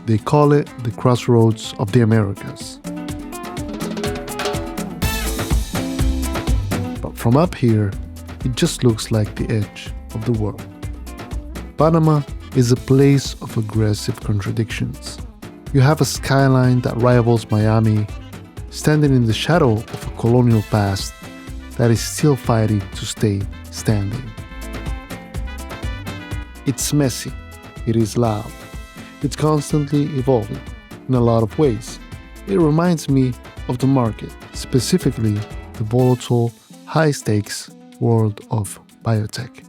They call it the crossroads of the Americas. But from up here, it just looks like the edge of the world. Panama is a place of aggressive contradictions. You have a skyline that rivals Miami, standing in the shadow of a colonial past that is still fighting to stay standing. It's messy, it is loud, it's constantly evolving in a lot of ways. It reminds me of the market, specifically the volatile, high-stakes world of biotech.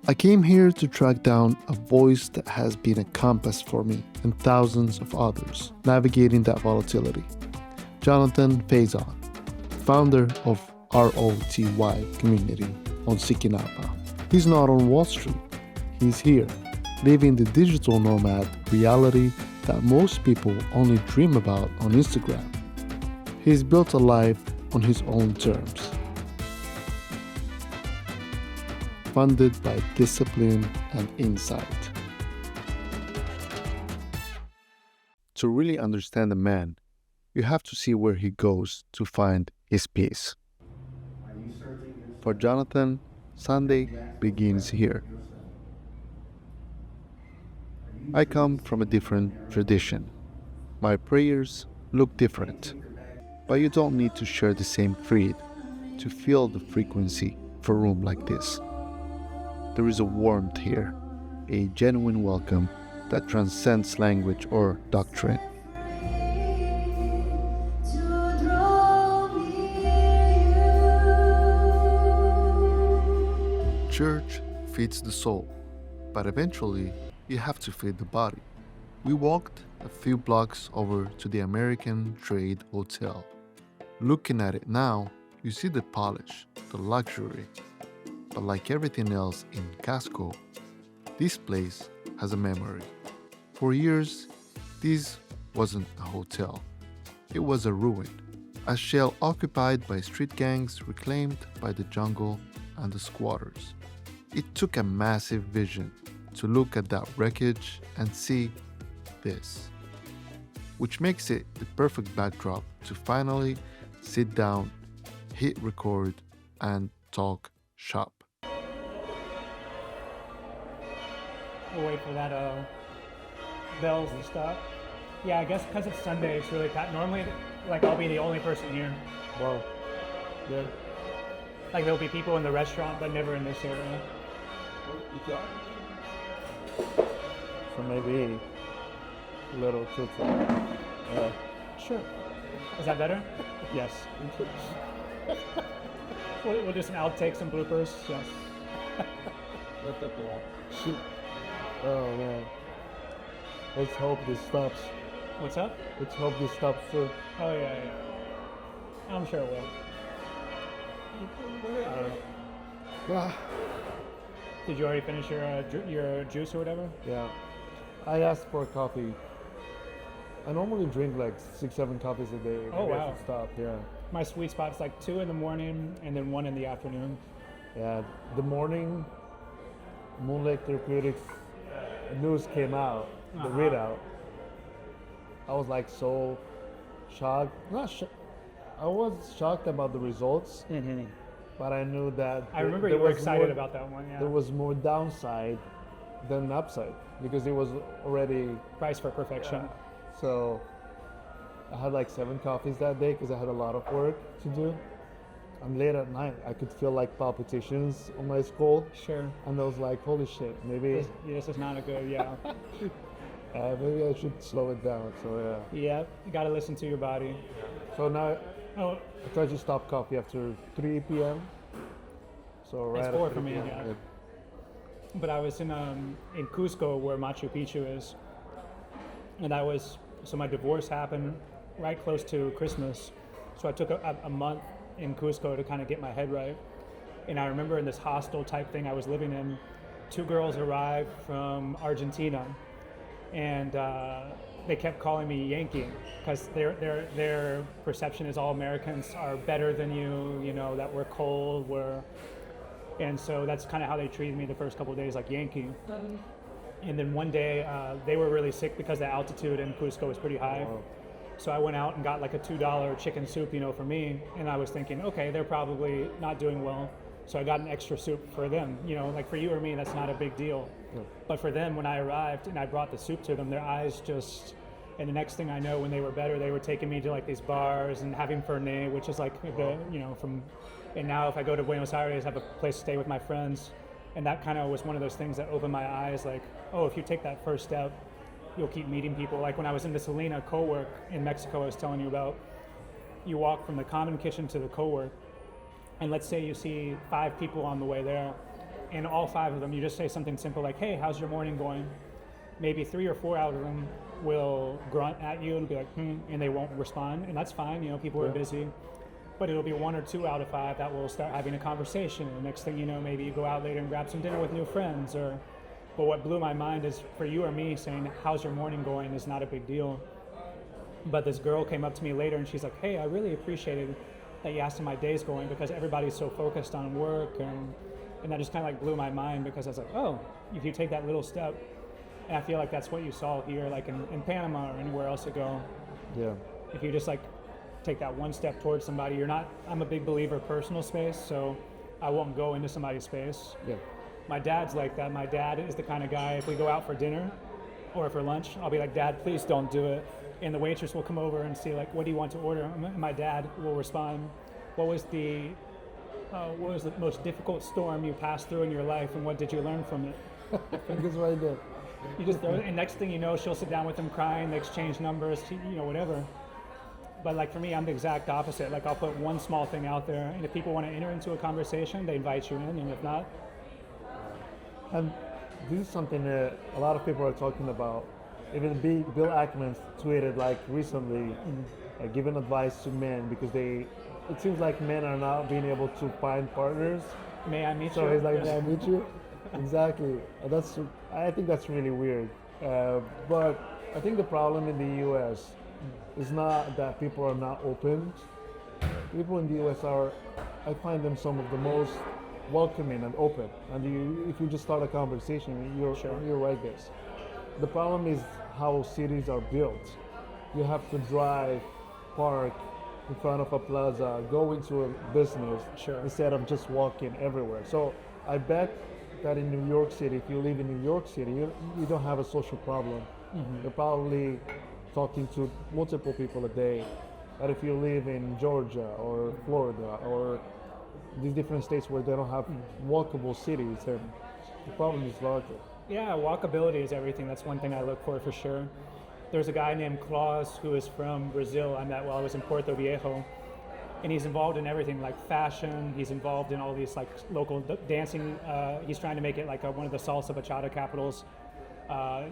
I came here to track down a voice that has been a compass for me and thousands of others navigating that volatility. Jonathan Faison, founder of ROTY community on Sikinapa. He's not on Wall Street. He's here, living the digital nomad reality that most people only dream about on Instagram. He's built a life on his own terms, funded by discipline and insight. To really understand a man, you have to see where he goes to find his peace. For Jonathan, Sunday begins here. I come from a different tradition. My prayers look different, but you don't need to share the same creed to feel the frequency of a room like this. There is a warmth here, a genuine welcome that transcends language or doctrine. Church feeds the soul, but eventually you have to feed the body. We walked a few blocks over to the American Trade Hotel. Looking at it now, you see the polish, the luxury. But like everything else in Casco, this place has a memory. For years, this wasn't a hotel. It was a ruin, a shell occupied by street gangs reclaimed by the jungle and the squatters. It took a massive vision to look at that wreckage and see this, which makes it the perfect backdrop to finally sit down, hit record, and talk shop. We'll wait for that bells to stop. Yeah, I guess because it's Sunday, it's really packed. Normally, like, I'll be the only person here. Wow. Yeah. Like, there'll be people in the restaurant, but never in this area. So maybe a little too far. Sure. Is that better? Yes. We'll do some outtakes and bloopers. Yes. Shoot. Oh man. Let's hope this stops. What's up? Let's hope this stops soon. Oh yeah. I'm sure it will. Ah. Did you already finish your juice or whatever? Yeah. I asked for coffee. I normally drink like 6-7 coffees a day. Oh Maybe I wow. should stop. Yeah. My sweet spot's like 2 in the morning and then 1 in the afternoon. Yeah. The morning, Moonlight Therapeutics news came out. The readout. I was like so shocked. I was shocked about the results, but I knew that I remember you were excited about that one. Yeah. There was more downside than upside because it was already Price for perfection. So I had like 7 coffees that day because I had a lot of work to do. And late at night, I could feel like palpitations on my skull. Sure. And I was like, holy shit, maybe This is not a good, yeah. maybe I should slow it down. So yeah. Yeah, you gotta listen to your body. So now Oh, I try to stop coffee after 3 p.m. So right it's 4 at for 3 me, p.m. yeah. But I was in Cusco where Machu Picchu is. And so my divorce happened right close to Christmas. So I took a month in Cusco to kind of get my head right. And I remember in this hostel type thing I was living in, 2 girls arrived from Argentina, and they kept calling me Yankee because their perception is all Americans are better than you, that we're cold, and so that's kind of how they treated me the first couple of days, like Yankee. And then one day they were really sick because the altitude in Cusco was pretty high. Wow. So I went out and got like a $2 chicken soup, for me. And I was thinking, okay, they're probably not doing well. So I got an extra soup for them. Like for you or me, that's not a big deal. Yeah. But for them, when I arrived and I brought the soup to them, their eyes and the next thing I know, when they were better, they were taking me to like these bars and having Fernet, which is like and now if I go to Buenos Aires, I have a place to stay with my friends. And that kind of was one of those things that opened my eyes, like, oh, if you take that first step, you'll keep meeting people. Like when I was in the Salina co-work in Mexico, I was telling you about, you walk from the common kitchen to the co-work, and let's say you see 5 people on the way there, and all 5 of them, you just say something simple like, hey, how's your morning going? Maybe 3 or 4 out of them will grunt at you and be like, and they won't respond, and that's fine, people are busy. But it'll be 1 or 2 out of 5 that will start having a conversation. And the next thing you know, maybe you go out later and grab some dinner with new friends. But what blew my mind is for you or me saying, how's your morning going is not a big deal. But this girl came up to me later and she's like, hey, I really appreciated that you asked how my day's going because everybody's so focused on work. And that just kind of like blew my mind because I was like, oh, if you take that little step, and I feel like that's what you saw here, like in Panama or anywhere else you go. Yeah. If you just like take that one step towards somebody, I'm a big believer of personal space, so I won't go into somebody's space. Yeah. My dad's like that. My dad is the kind of guy, if we go out for dinner or for lunch, I'll be like, Dad, please don't do it. And the waitress will come over and say like, what do you want to order? And my dad will respond, what was the most difficult storm you passed through in your life and what did you learn from it? That's what I did. You just throw it, and next thing you know, she'll sit down with him crying, they exchange numbers, whatever. But like for me, I'm the exact opposite. Like I'll put one small thing out there, and if people want to enter into a conversation, they invite you in, and if not. And this is something that a lot of people are talking about. Even Bill Ackman tweeted like recently, giving advice to men because it seems like men are not being able to find partners. May I meet you? So he's like, may I meet you? Exactly. I think that's really weird. But I think the problem in the U.S. is not that people are not open. People in the U.S. I find them some of the most welcoming and open. And if you just start a conversation, you're right there. The problem is how cities are built. You have to drive, park in front of a plaza, go into a business instead of just walking everywhere. So I bet that in New York City, if you live in New York City, you don't have a social problem. Mm-hmm. You're probably talking to multiple people a day. But if you live in Georgia or Florida or these different states where they don't have walkable cities, then the problem is larger. Yeah, walkability is everything. That's one thing I look for sure. There's a guy named Klaus who is from Brazil. I met while I was in Porto Viejo. And he's involved in everything like fashion. He's involved in all these like local dancing. He's trying to make it like one of the salsa bachata capitals.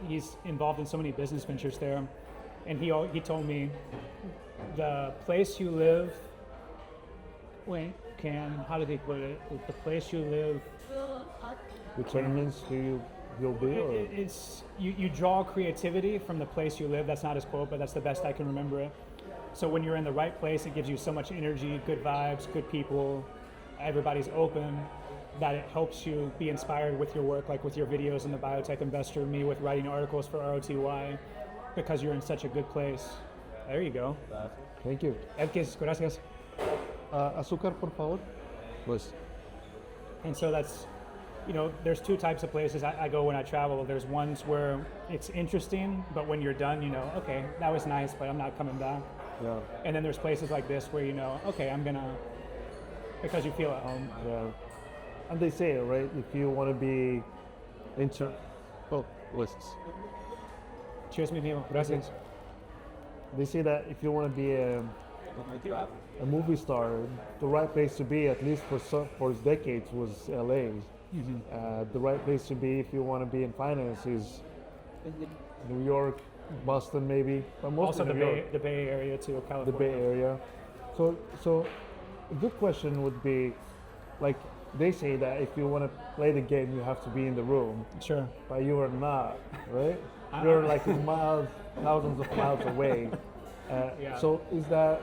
He's involved in so many business ventures there. And he told me, the place you live, how did he put it? The place you live determines who you'll be? Or? It's you draw creativity from the place you live. That's not his quote, but that's the best I can remember it. So when you're in the right place, it gives you so much energy, good vibes, good people, everybody's open, that it helps you be inspired with your work, like with your videos in the Biotech Investor, me with writing articles for ROTY, because you're in such a good place. There you go. Thank you. Gracias. Azúcar, por favor. Pues. And so that's, there's 2 types of places I go when I travel. There's ones where it's interesting, but when you're done, okay, that was nice, but I'm not coming back. Yeah. And then there's places like this where okay, I'm gonna, because you feel at home. Yeah. And they say, right, if you want to be lists. Cheers, mi amigo. Gracias. They say that if you want to be a movie star, the right place to be, at least for decades, was LA. Mm-hmm. The right place to be if you want to be in finance is New York, Boston maybe, but mostly also New York. The Bay Area too, California. The Bay Area. So a good question would be, like they say that if you want to play the game, you have to be in the room. Sure. But you are not, right? You're like miles, thousands of miles away. Yeah. So is that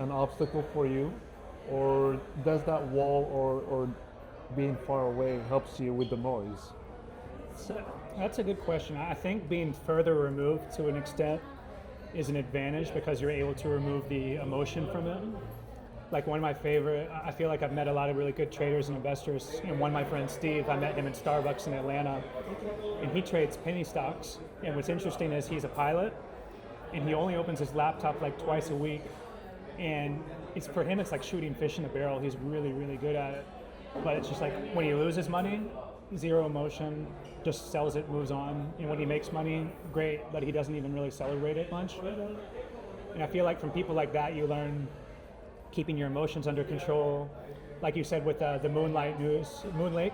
an obstacle for you, or does that wall or being far away helps you with the noise? So that's a good question. I think being further removed to an extent is an advantage because you're able to remove the emotion from it. Like one of my favorite, I feel like I've met a lot of really good traders and investors. And one of my friends, Steve, I met him in Starbucks in Atlanta, and he trades penny stocks. And what's interesting is he's a pilot, and he only opens his laptop like twice a week. And it's for him, it's like shooting fish in a barrel. He's really, really good at it. But it's just like when he loses money, zero emotion, just sells it, moves on. And when he makes money, great, but he doesn't even really celebrate it much. And I feel like from people like that, you learn keeping your emotions under control. Like you said with the Moonlight news, Moon Lake,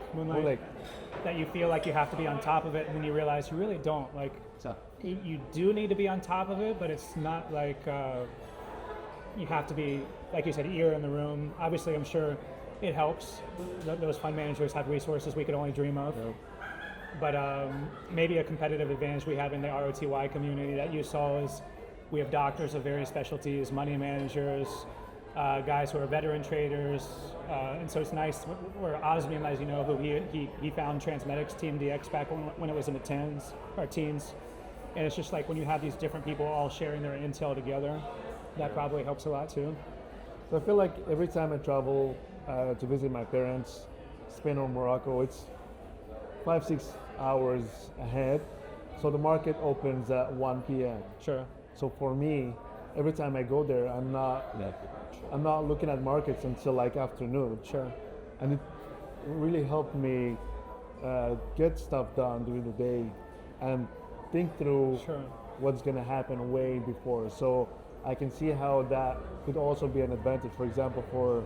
that you feel like you have to be on top of it, and then you realize you really don't. Like, you do need to be on top of it, but it's not like you have to be, like you said, ear in the room. Obviously, I'm sure it helps. Those fund managers have resources we could only dream of. Yep. But maybe a competitive advantage we have in the ROTY community that you saw is we have doctors of various specialties, money managers, guys who are veteran traders, and so it's nice. Where Osmium, as you know, who he found Transmedics Team DX back when it was in the teens, and it's just like when you have these different people all sharing their intel together, that probably helps a lot too. So I feel like every time I travel to visit my parents, Spain or Morocco, it's 5-6 hours ahead, so the market opens at 1 p.m. Sure. So for me, every time I go there, I'm not looking at markets until like afternoon. Sure. And it really helped me get stuff done during the day and think through what's going to happen way before. So I can see how that could also be an advantage. For example, for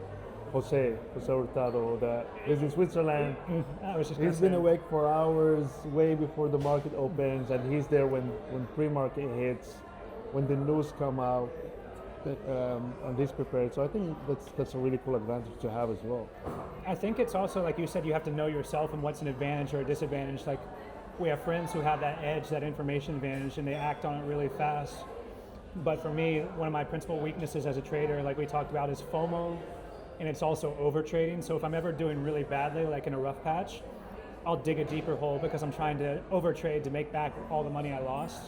Jose Hurtado, that is in Switzerland. He's been awake for hours way before the market opens, and he's there when pre-market hits, when the news come out, and he's prepared. So I think that's a really cool advantage to have as well. I think it's also, like you said, you have to know yourself and what's an advantage or a disadvantage. Like, we have friends who have that edge, that information advantage, and they act on it really fast. But for me, one of my principal weaknesses as a trader, like we talked about, is FOMO, and it's also over trading. So if I'm ever doing really badly, like in a rough patch, I'll dig a deeper hole because I'm trying to overtrade to make back all the money I lost.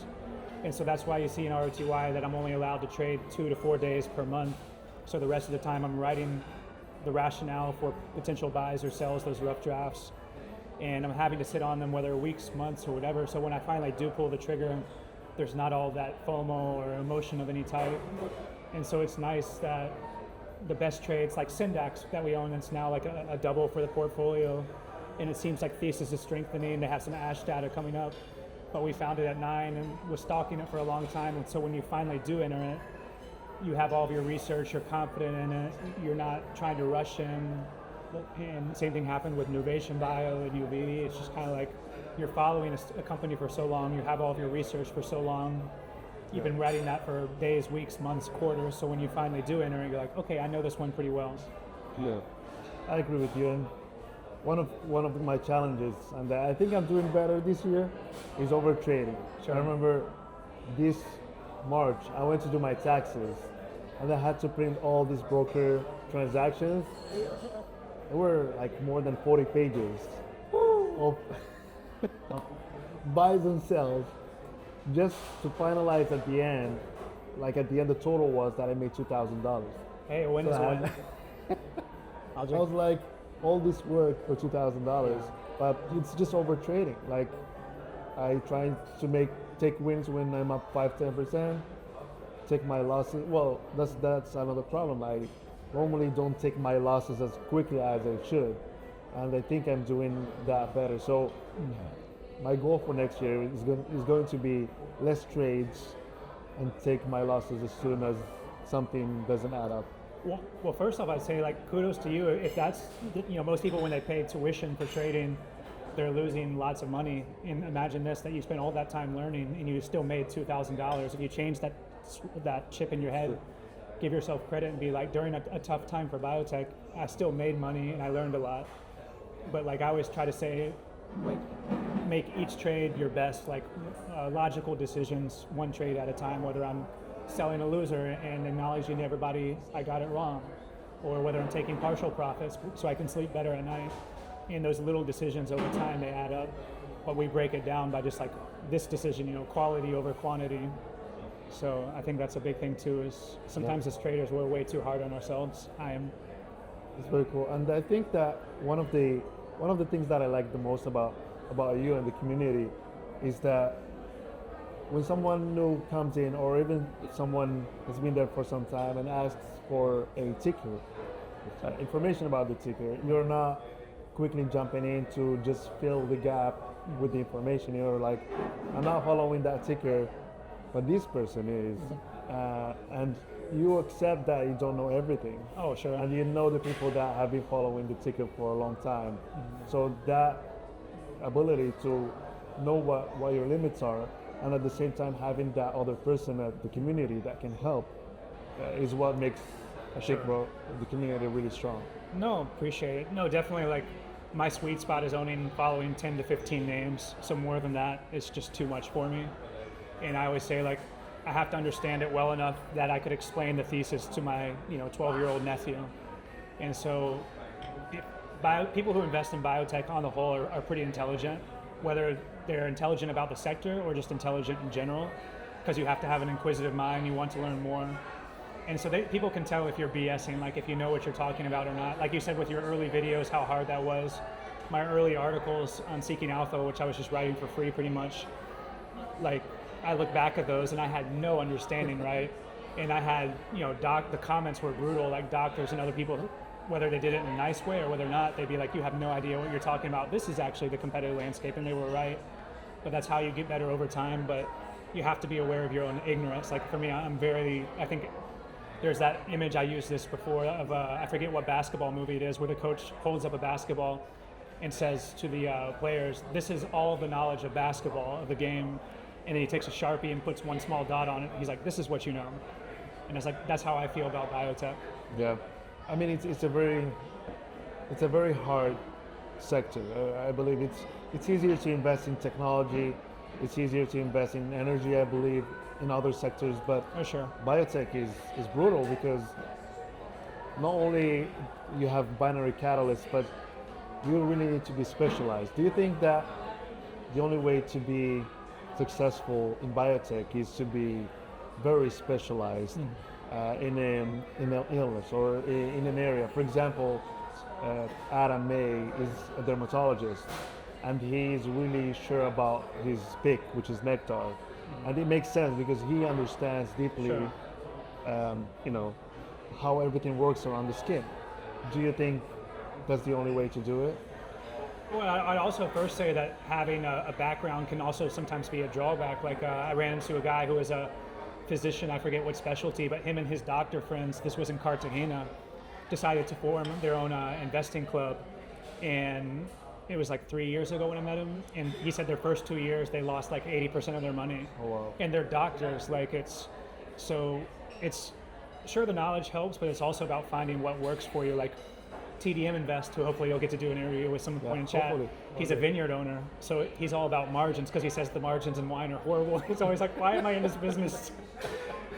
And so that's why you see in ROTY that I'm only allowed to trade 2 to 4 days per month. So the rest of the time I'm writing the rationale for potential buys or sells, those rough drafts. And I'm having to sit on them, whether weeks, months, or whatever. So when I finally do pull the trigger, there's not all that FOMO or emotion of any type. And so it's nice that the best trades, like Syndax that we own, it's now like a double for the portfolio. And it seems like thesis is strengthening. They have some ASH data coming up. But we found it at 9 and was stalking it for a long time. And so when you finally do enter it, you have all of your research, you're confident in it, you're not trying to rush in. And same thing happened with Nuvation Bio and UV. It's just kind of like you're following a company for so long, you have all of your research for so long, you've been writing that for days, weeks, months, quarters, so when you finally do enter it, you're like, okay, I know this one pretty well. Yeah, I agree with you. And one of my challenges, and I think I'm doing better this year, is over trading. Sure. I remember this March, I went to do my taxes, and I had to print all these broker transactions. There were like more than 40 pages of buys and sells, just to finalize at the end. Like at the end, the total was that I made $2,000. Hey, a win is a win. I was like, all this work for $2,000, but it's just over trading. Like, I try to take wins when I'm up 5-10%, take my losses. Well, that's another problem. I normally don't take my losses as quickly as I should, and I think I'm doing that better. So my goal for next year is going to be less trades and take my losses as soon as something doesn't add up. Well, first off, I'd say like kudos to you. If that's, most people when they pay tuition for trading, they're losing lots of money. And imagine this, that you spent all that time learning and you still made $2,000. If you change that chip in your head, give yourself credit and be like, during a tough time for biotech, I still made money and I learned a lot. But like I always try to say, like, make each trade your best, like logical decisions, one trade at a time, whether I'm selling a loser and acknowledging to everybody I got it wrong, or whether I'm taking partial profits so I can sleep better at night. And those little decisions over time, they add up. but we break it down by just like this decision, quality over quantity. So I think that's a big thing too, is sometimes as traders we're way too hard on ourselves. I am. It's very cool, and I think that one of the things that I like the most about you and the community is that when someone new comes in, or even if someone has been there for some time and asks for a ticker, information about the ticker, you're not quickly jumping in to just fill the gap with the information. You're like, I'm not following that ticker, but this person is, and you accept that you don't know everything. Oh, sure. And you know the people that have been following the ticker for a long time. So that ability to know what your limits are, and at the same time having that other person at the community that can help, is what makes I think the community really strong. No, appreciate it. No, definitely, like, my sweet spot is following 10 to 15 names. So more than that, it's just too much for me. And I always say, like, I have to understand it well enough that I could explain the thesis to my 12-year-old nephew. And so people who invest in biotech on the whole are pretty intelligent, whether they're intelligent about the sector or just intelligent in general, because you have to have an inquisitive mind, you want to learn more. And so people can tell if you're BSing, like if you know what you're talking about or not. Like you said with your early videos, how hard that was. My early articles on Seeking Alpha, which I was just writing for free pretty much, like I look back at those and I had no understanding, right? And I had, the comments were brutal, like doctors and other people, whether they did it in a nice way or whether not, they'd be like, you have no idea what you're talking about. This is actually the competitive landscape, and they were right. But that's how you get better over time. But you have to be aware of your own ignorance. Like for me, I think there's that image, I used this before, of I forget what basketball movie it is, where the coach holds up a basketball and says to the players, this is all the knowledge of basketball, of the game. And then he takes a Sharpie and puts one small dot on it. He's like, this is what you know. And it's like, that's how I feel about biotech. Yeah, I mean, it's a very hard sector. I believe it's easier to invest in technology. It's easier to invest in energy, I believe, in other sectors. But sure. Biotech is brutal, because not only you have binary catalysts, but you really need to be specialized. Do you think that the only way to be successful in biotech is to be very specialized in an illness or in an area? For example, Adam May is a dermatologist, and he is really sure about his pick, which is nectar, and it makes sense because he understands deeply, how everything works around the skin. Do you think that's the only way to do it? Well, I'd also first say that having a background can also sometimes be a drawback. Like I ran into a guy who was a physician, I forget what specialty, but him and his doctor friends, this was in Cartagena, decided to form their own investing club. And it was like 3 years ago when I met him. And he said their first 2 years, they lost like 80% of their money. Oh, wow. And they're doctors, it's sure the knowledge helps, but it's also about finding what works for you. Like TDM Invest, who hopefully you'll get to do an interview with some point in chat. Hopefully. He's a vineyard owner, so he's all about margins, because he says the margins in wine are horrible. He's always like, why am I in this business?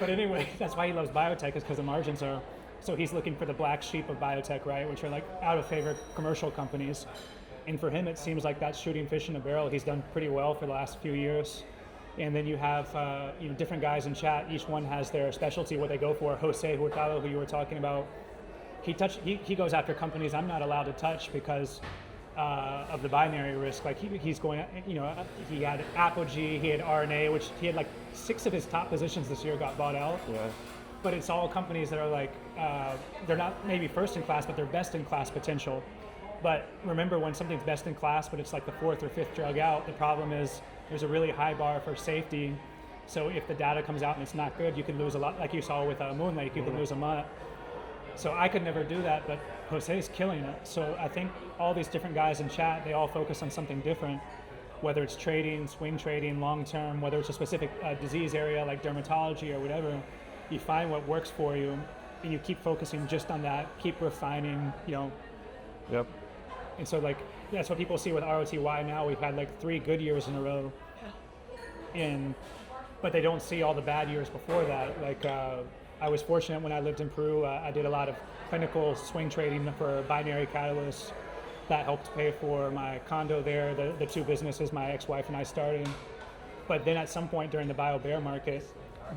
But anyway, that's why he loves biotech, is because the margins are. So he's looking for the black sheep of biotech, right, which are like out of favor commercial companies. And for him, it seems like that's shooting fish in a barrel. He's done pretty well for the last few years. And then you have different guys in chat. Each one has their specialty, what they go for. Jose Hurtado, who you were talking about, he goes after companies I'm not allowed to touch because of the binary risk. Like he's going, he had Apogee, he had RNA, which he had like 6 of his top positions this year got bought out. Yeah. But it's all companies that are like, they're not maybe first in class, but they're best in class potential. But remember, when something's best in class, but it's like the 4th or 5th drug out, the problem is there's a really high bar for safety. So if the data comes out and it's not good, you could lose a lot, like you saw with Moon Lake, you could lose a month. So I could never do that, but Jose's killing it. So I think all these different guys in chat, they all focus on something different, whether it's trading, swing trading, long term, whether it's a specific disease area like dermatology or whatever. You find what works for you, and you keep focusing just on that, keep refining, Yep. And so that's what people see with ROTY now. We've had like 3 good years in a row, but they don't see all the bad years before that. Like I was fortunate when I lived in Peru. I did a lot of clinical swing trading for binary catalysts, That helped pay for my condo there, the two businesses my ex-wife and I started. But then at some point during the bio bear market,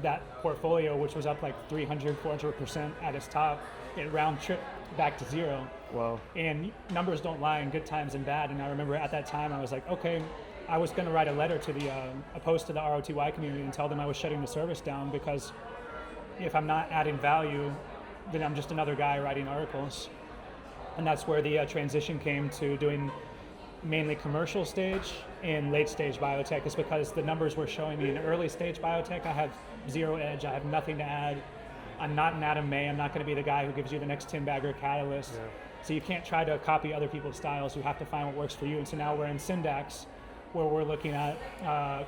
that portfolio, which was up like 300, 400% at its top, it round tripped back to zero. Wow. And numbers don't lie in good times and bad. And I remember at that time I was like, okay, I was going to write a letter to a post to the ROTY community and tell them I was shutting the service down, because if I'm not adding value, then I'm just another guy writing articles. And that's where the transition came to doing mainly commercial stage and late stage biotech, is because the numbers were showing me in early stage biotech, I have zero edge, I have nothing to add. I'm not an Adam May, I'm not going to be the guy who gives you the next 10-bagger catalyst. Yeah. So you can't try to copy other people's styles, you have to find what works for you. And so now we're in Syndax, where we're looking at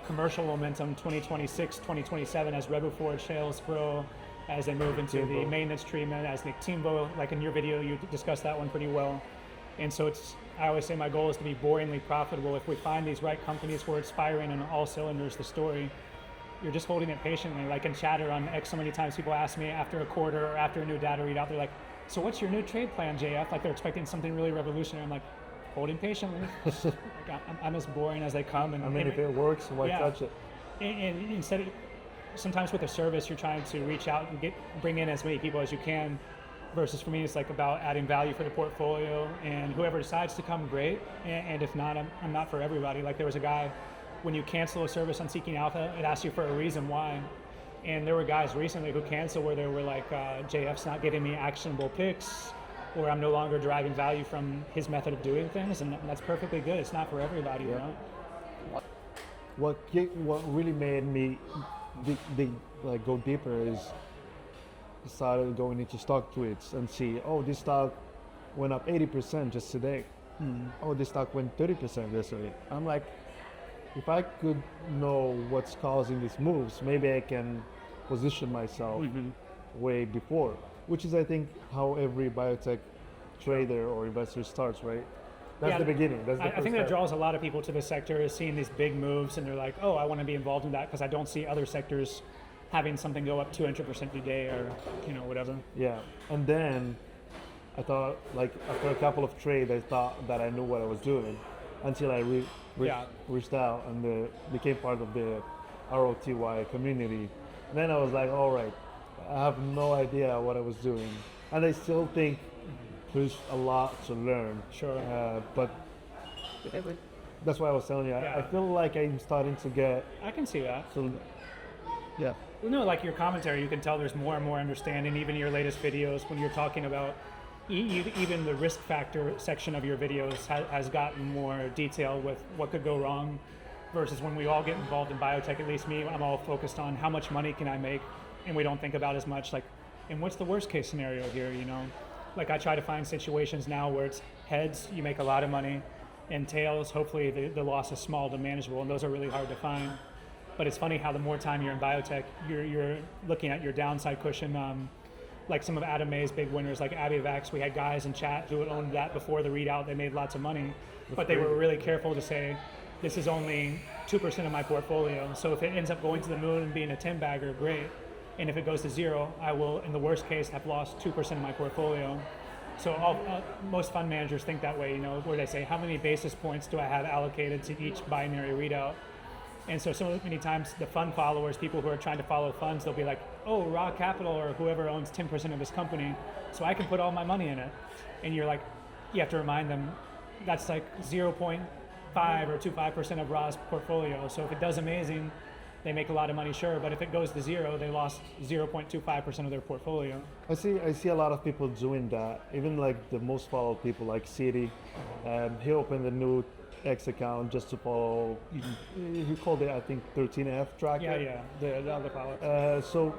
commercial momentum 2026, 2027 as RevoForge sales grow, as they move into the maintenance treatment, as Nictimbo, like in your video, you discussed that one pretty well. And so I always say my goal is to be boringly profitable. If we find these right companies where it's firing on all cylinders, the story, you're just holding it patiently. Like in Chatter on X, so many times people ask me after a quarter or after a new data readout, they're like, so what's your new trade plan, JF? Like they're expecting something really revolutionary. I'm like, holding patiently. Like I'm as boring as they come. And, I mean, if it works, why touch it? And instead of, sometimes with a service, you're trying to reach out and bring in as many people as you can, versus for me, it's like about adding value for the portfolio, and whoever decides to come, great. And if not, I'm not for everybody. Like there was a guy, when you cancel a service on Seeking Alpha, it asks you for a reason why. And there were guys recently who canceled where they were like, JF's not getting me actionable picks, or I'm no longer deriving value from his method of doing things, and that's perfectly good. It's not for everybody, you know? What really made me like go deeper is started going into stock tweets and see, oh, this stock went up 80% just today. Oh, this stock went 30% yesterday. I'm like, if I could know what's causing these moves, maybe I can position myself way before, which is, I think, how every biotech trader or investor starts, right? That's the beginning. That's the I think that draws a lot of people to the sector, is seeing these big moves, and they're like, oh, I want to be involved in that because I don't see other sectors having something go up 200% a day, or whatever. Yeah, and then I thought, like, after a couple of trades, I thought that I knew what I was doing, until I reached out and became part of the ROTY community. And then I was like, all right, I have no idea what I was doing, and I still think there's a lot to learn. Sure. But that's why I was telling you. I feel like I'm starting to get. I can see that. So, yeah. No, like your commentary, you can tell there's more and more understanding. Even your latest videos, when you're talking about even the risk factor section of your videos has gotten more detailed with what could go wrong, versus when we all get involved in biotech. At least me, I'm all focused on how much money can I make, and we don't think about as much like, and what's the worst case scenario here, Like I try to find situations now where it's heads, you make a lot of money, and tails, hopefully the loss is small to manageable, and those are really hard to find. But it's funny how the more time you're in biotech, you're looking at your downside cushion. Like some of Adam May's big winners, like Abivax, we had guys in chat who had owned that before the readout. They made lots of money, but they were really careful to say, this is only 2% of my portfolio. So if it ends up going to the moon and being a 10-bagger, great. And if it goes to zero, I will, in the worst case, have lost 2% of my portfolio. So most fund managers think that way, where they say, how many basis points do I have allocated to each binary readout? And so many times the fund followers, people who are trying to follow funds, they'll be like, oh, Raw Capital or whoever owns 10% of this company, so I can put all my money in it. And you're like, you have to remind them, that's like 0.5 or 25% of Raw's portfolio. So if it does amazing, they make a lot of money, sure, but if it goes to zero, they lost 0.25% of their portfolio. I see a lot of people doing that. Even like the most followed people, like Citi, he opened a new X account just to follow. He called it, I think, 13F tracker. Yeah, the other pilot. So,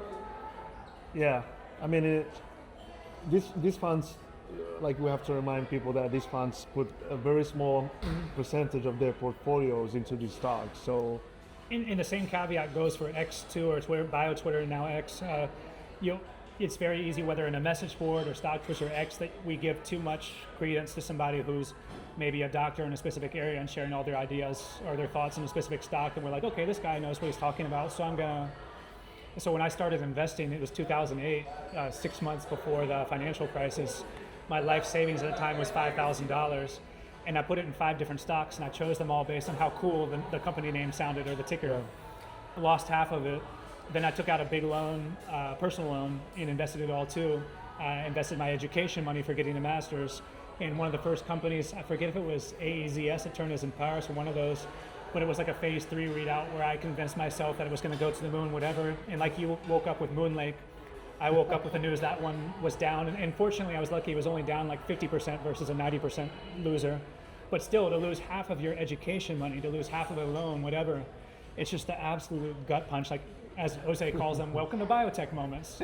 yeah, I mean, these funds, like we have to remind people that these funds put a very small percentage of their portfolios into these stocks. So. And the same caveat goes for X2 or Twitter, Bio-Twitter, and now X. It's very easy, whether in a message board or Stockfish or X, that we give too much credence to somebody who's maybe a doctor in a specific area and sharing all their ideas or their thoughts in a specific stock, and we're like, okay, this guy knows what he's talking about, so when I started investing, it was 2008, 6 months before the financial crisis. My life savings at the time was $5,000. and I put it in 5 different stocks, and I chose them all based on how cool the company name sounded or the ticker. I lost half of it. Then I took out a big loan, personal loan, and invested it all too. I invested my education money for getting a master's in one of the first companies. I forget if it was AEZS, it turned as in Paris, or one of those, but it was like a phase 3 readout where I convinced myself that it was going to go to the moon, whatever. And like you woke up with Moon Lake, I woke up with the news that one was down. And fortunately, I was lucky, it was only down like 50% versus a 90% loser. But still, to lose half of your education money, to lose half of a loan, whatever, it's just the absolute gut punch. Like, as Jose calls them, welcome to biotech moments.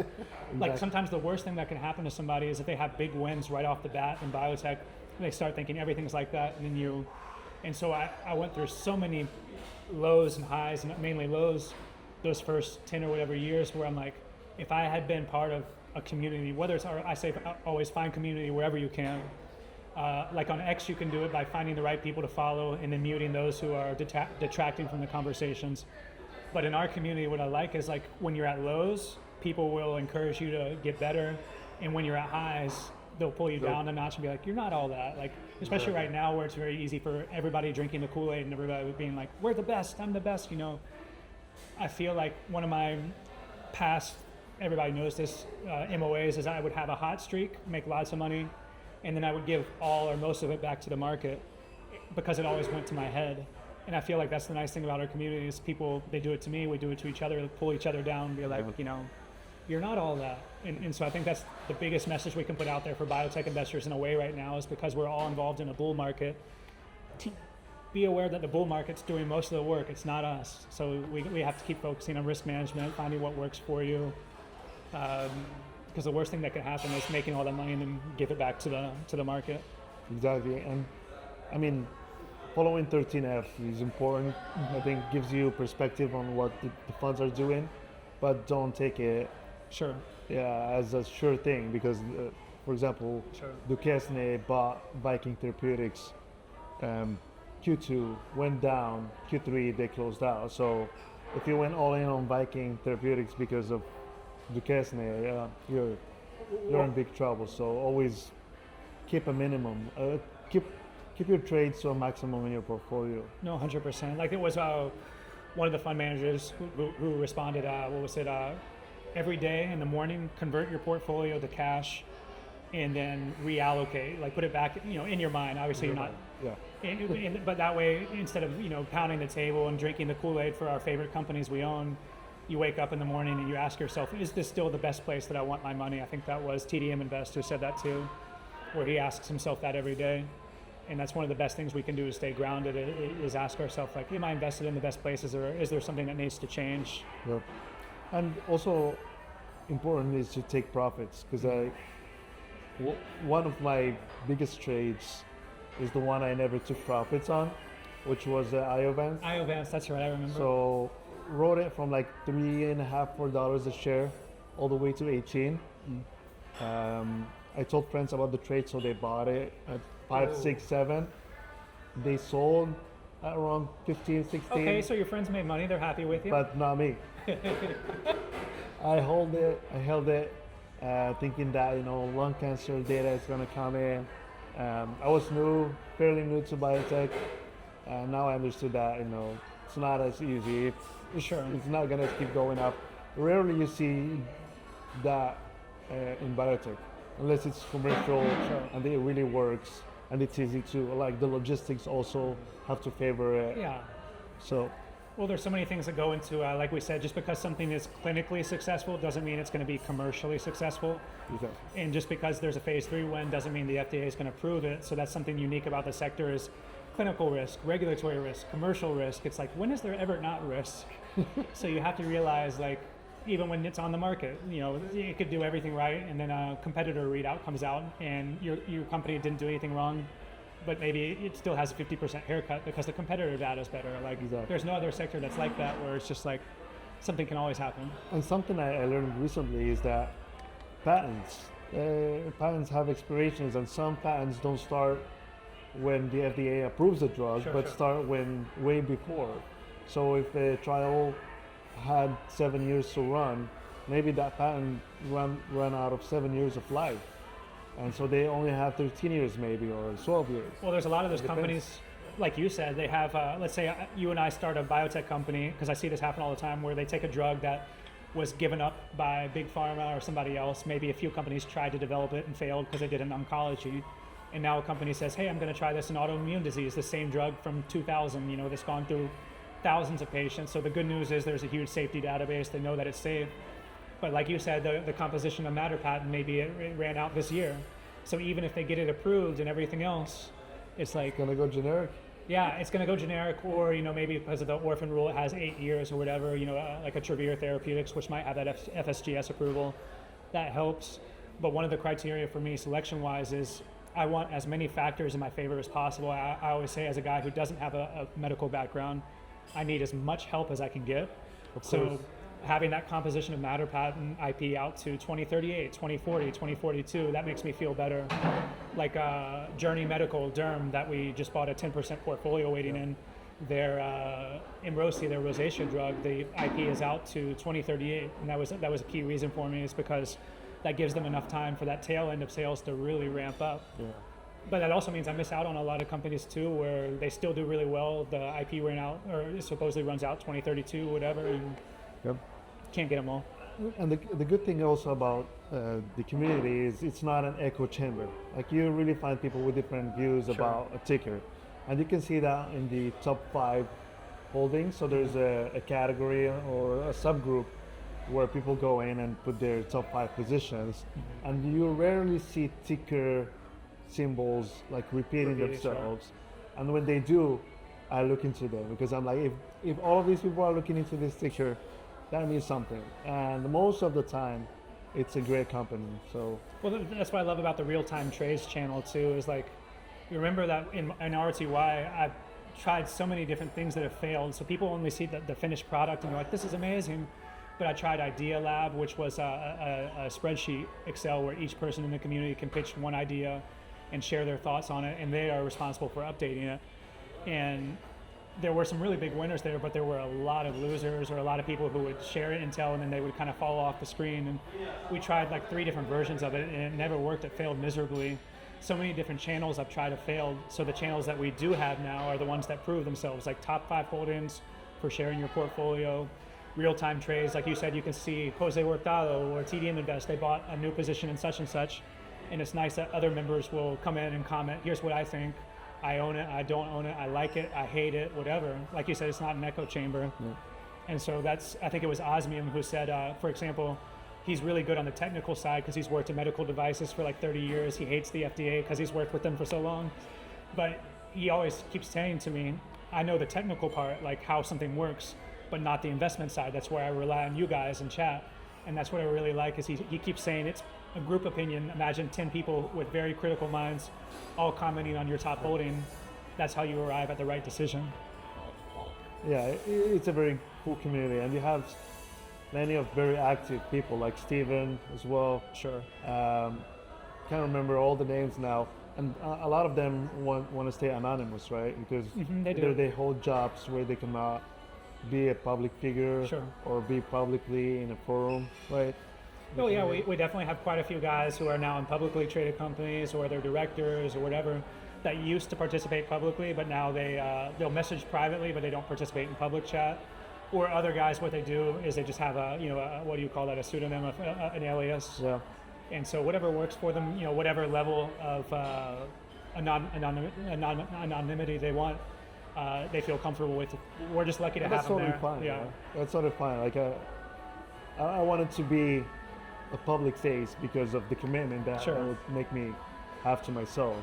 Like sometimes the worst thing that can happen to somebody is if they have big wins right off the bat in biotech, they start thinking everything's like that, and so I went through so many lows and highs, and mainly lows, those first 10 or whatever years, where I'm like, if I had been part of a community, whether it's, I say always find community wherever you can. Like on X, you can do it by finding the right people to follow and then muting those who are detracting from the conversations. But in our community, what I like is like when you're at lows, people will encourage you to get better. And when you're at highs, they'll pull you down a notch and be like, you're not all that. Like, especially right now where it's very easy for everybody drinking the Kool-Aid and everybody being like, we're the best, I'm the best, I feel like one of my past, everybody knows this, MOAs is I would have a hot streak, make lots of money, and then I would give all or most of it back to the market because it always went to my head. And I feel like that's the nice thing about our community is people, they do it to me, we do it to each other, pull each other down, be like, you're not all that. And so I think that's the biggest message we can put out there for biotech investors in a way right now is because we're all involved in a bull market. Be aware that the bull market's doing most of the work, it's not us. So we have to keep focusing on risk management, finding what works for you. Because the worst thing that can happen is making all that money and then give it back to the market. Exactly, and I mean, following 13F is important. I think gives you perspective on what the funds are doing, but don't take it as a sure thing because, for example, Duquesne bought Viking Therapeutics. Q2 went down, Q3 they closed out. So if you went all in on Viking Therapeutics because of Duquesne, you're in big trouble. So always keep a minimum. Keep your trades to a maximum in your portfolio. No, 100%. Like it was one of the fund managers who responded, every day in the morning, convert your portfolio to cash and then reallocate, like put it back, in your mind. Obviously you're not, but that way, instead of, pounding the table and drinking the Kool-Aid for our favorite companies we own, you wake up in the morning and you ask yourself, is this still the best place that I want my money? I think that was TDM Invest who said that too, where he asks himself that every day. And that's one of the best things we can do to stay grounded is ask ourselves, like, am I invested in the best places or is there something that needs to change? Yep. And also important is to take profits because one of my biggest trades is the one I never took profits on, which was Iovance. Iovance, that's right, I remember. So rode it from like $3.5, $4 a share all the way to 18. I told friends about the trade, so they bought it at 5, 6, 7. They sold at around 15, 16. Okay, so your friends made money, they're happy with you? But not me. I held it, thinking that, lung cancer data is gonna come in. I was fairly new to biotech. Now I understood that, it's not as easy. It's not gonna keep going up. Rarely you see that in biotech, unless it's commercial and it really works and it's easy to, like the logistics also have to favor it. Yeah. So. Well, there's so many things that go into, like we said, just because something is clinically successful doesn't mean it's going to be commercially successful. Exactly. And just because there's a phase 3 win doesn't mean the FDA is going to prove it. So that's something unique about the sector is clinical risk, regulatory risk, commercial risk. It's like, when is there ever not risk? So you have to realize, like, even when it's on the market, it could do everything right, and then a competitor readout comes out, and your company didn't do anything wrong, but maybe it still has a 50% haircut because the competitor data is better. Like, There's no other sector that's like that, where it's just like something can always happen. And something I learned recently is that patents have expirations, and some patents don't start when the FDA approves the drug, start way before. So if a trial had 7 years to run, maybe that patent run out of 7 years of life. and so they only have 13 years maybe or 12 years. Well, there's a lot of those It depends. companies, like you said, they have, let's say you and I start a biotech company, because I see this happen all the time, where they take a drug that was given up by Big Pharma or somebody else. Maybe a few companies tried to develop it and failed because they did it in oncology. And now a company says, hey, I'm going to try this in autoimmune disease, the same drug from 2000, that's gone through thousands of patients. So the good news is there's a huge safety database. They know that it's safe. But like you said, the composition of matter patent, maybe it ran out this year. So even if they get it approved and everything else, it's like, Gonna go generic. yeah, it's going to go generic, or maybe because of the orphan rule, it has 8 years or whatever. Like a Travere Therapeutics, which might have that FSGS approval, that helps. But one of the criteria for me, selection-wise, is I want as many factors in my favor as possible. I always say, as a guy who doesn't have a medical background, I need as much help as I can get. Of So course. having that composition of matter patent IP out to 2038, 2040, 2042, that makes me feel better. Like Journey Medical Derm, that we just bought a 10% portfolio weighting in, their Imrosi, their rosacea drug, the IP is out to 2038, and that was a key reason for me, is because that gives them enough time for that tail end of sales to really ramp up. Yeah. But that also means I miss out on a lot of companies too, where they still do really well. The IP ran out, or it supposedly runs out 2032, whatever, and Yep. can't get them all. And the good thing also about the community is it's not an echo chamber. Like, you really find people with different views Sure. about a ticker. And you can see that in the top 5 holdings. So there's a category or a subgroup where people go in and put their top 5 positions. And you rarely see ticker symbols like repeating Repeating, sure. themselves. And when they do, I look into them, because I'm like, if all of these people are looking into this ticker, that means something. And most of the time, it's a great company. So Well, that's what I love about the real-time trades channel too, is like, you remember that in RTY, I've tried so many different things that have failed. So people only see the finished product and they're like, this is amazing. But I tried Idea Lab, which was a spreadsheet Excel where each person in the community can pitch one idea and share their thoughts on it, and they are responsible for updating it. And there were some really big winners there, but there were a lot of losers, or a lot of people who would share intel and then they would kind of fall off the screen. And we tried like 3 different versions of it, and it never worked. It failed miserably. So many different channels I've tried have failed. So the channels that we do have now are the ones that prove themselves, like top 5 holdings for sharing your portfolio, real-time trades. Like you said, you can see Jose Hurtado or TDM Invest, they bought a new position in such and such. And it's nice that other members will come in and comment, here's what I think. I own it, I don't own it, I like it, I hate it, whatever. Like you said, it's not an echo chamber. Yeah. And so I think it was Osmium who said, for example, he's really good on the technical side because he's worked in medical devices for like 30 years. He hates the FDA because he's worked with them for so long. But he always keeps saying to me, I know the technical part, like how something works, but not the investment side. That's where I rely on you guys in chat. And that's what I really like, is he keeps saying it's a group opinion. Imagine 10 people with very critical minds all commenting on your top holding. That's how you arrive at the right decision. yeah, it's a very cool community, and you have many of very active people like Steven as well. Sure. Can't remember all the names now, and a lot of them want to stay anonymous, right? Because They do. either they hold jobs where they cannot be a public figure, Sure. or be publicly in a forum, right? Oh yeah, we definitely have quite a few guys who are now in publicly traded companies, or they're directors or whatever, that used to participate publicly, but now they'll message privately, but they don't participate in public chat. Or other guys, what they do is they just have a what do you call that, a pseudonym, an alias. Yeah. And so whatever works for them, whatever level of anonymity they want, they feel comfortable with. We're just lucky to And have that's them totally there. fine. Yeah. That's totally fine. Like I wanted to be a public face because of the commitment that Sure. it would make me have to myself.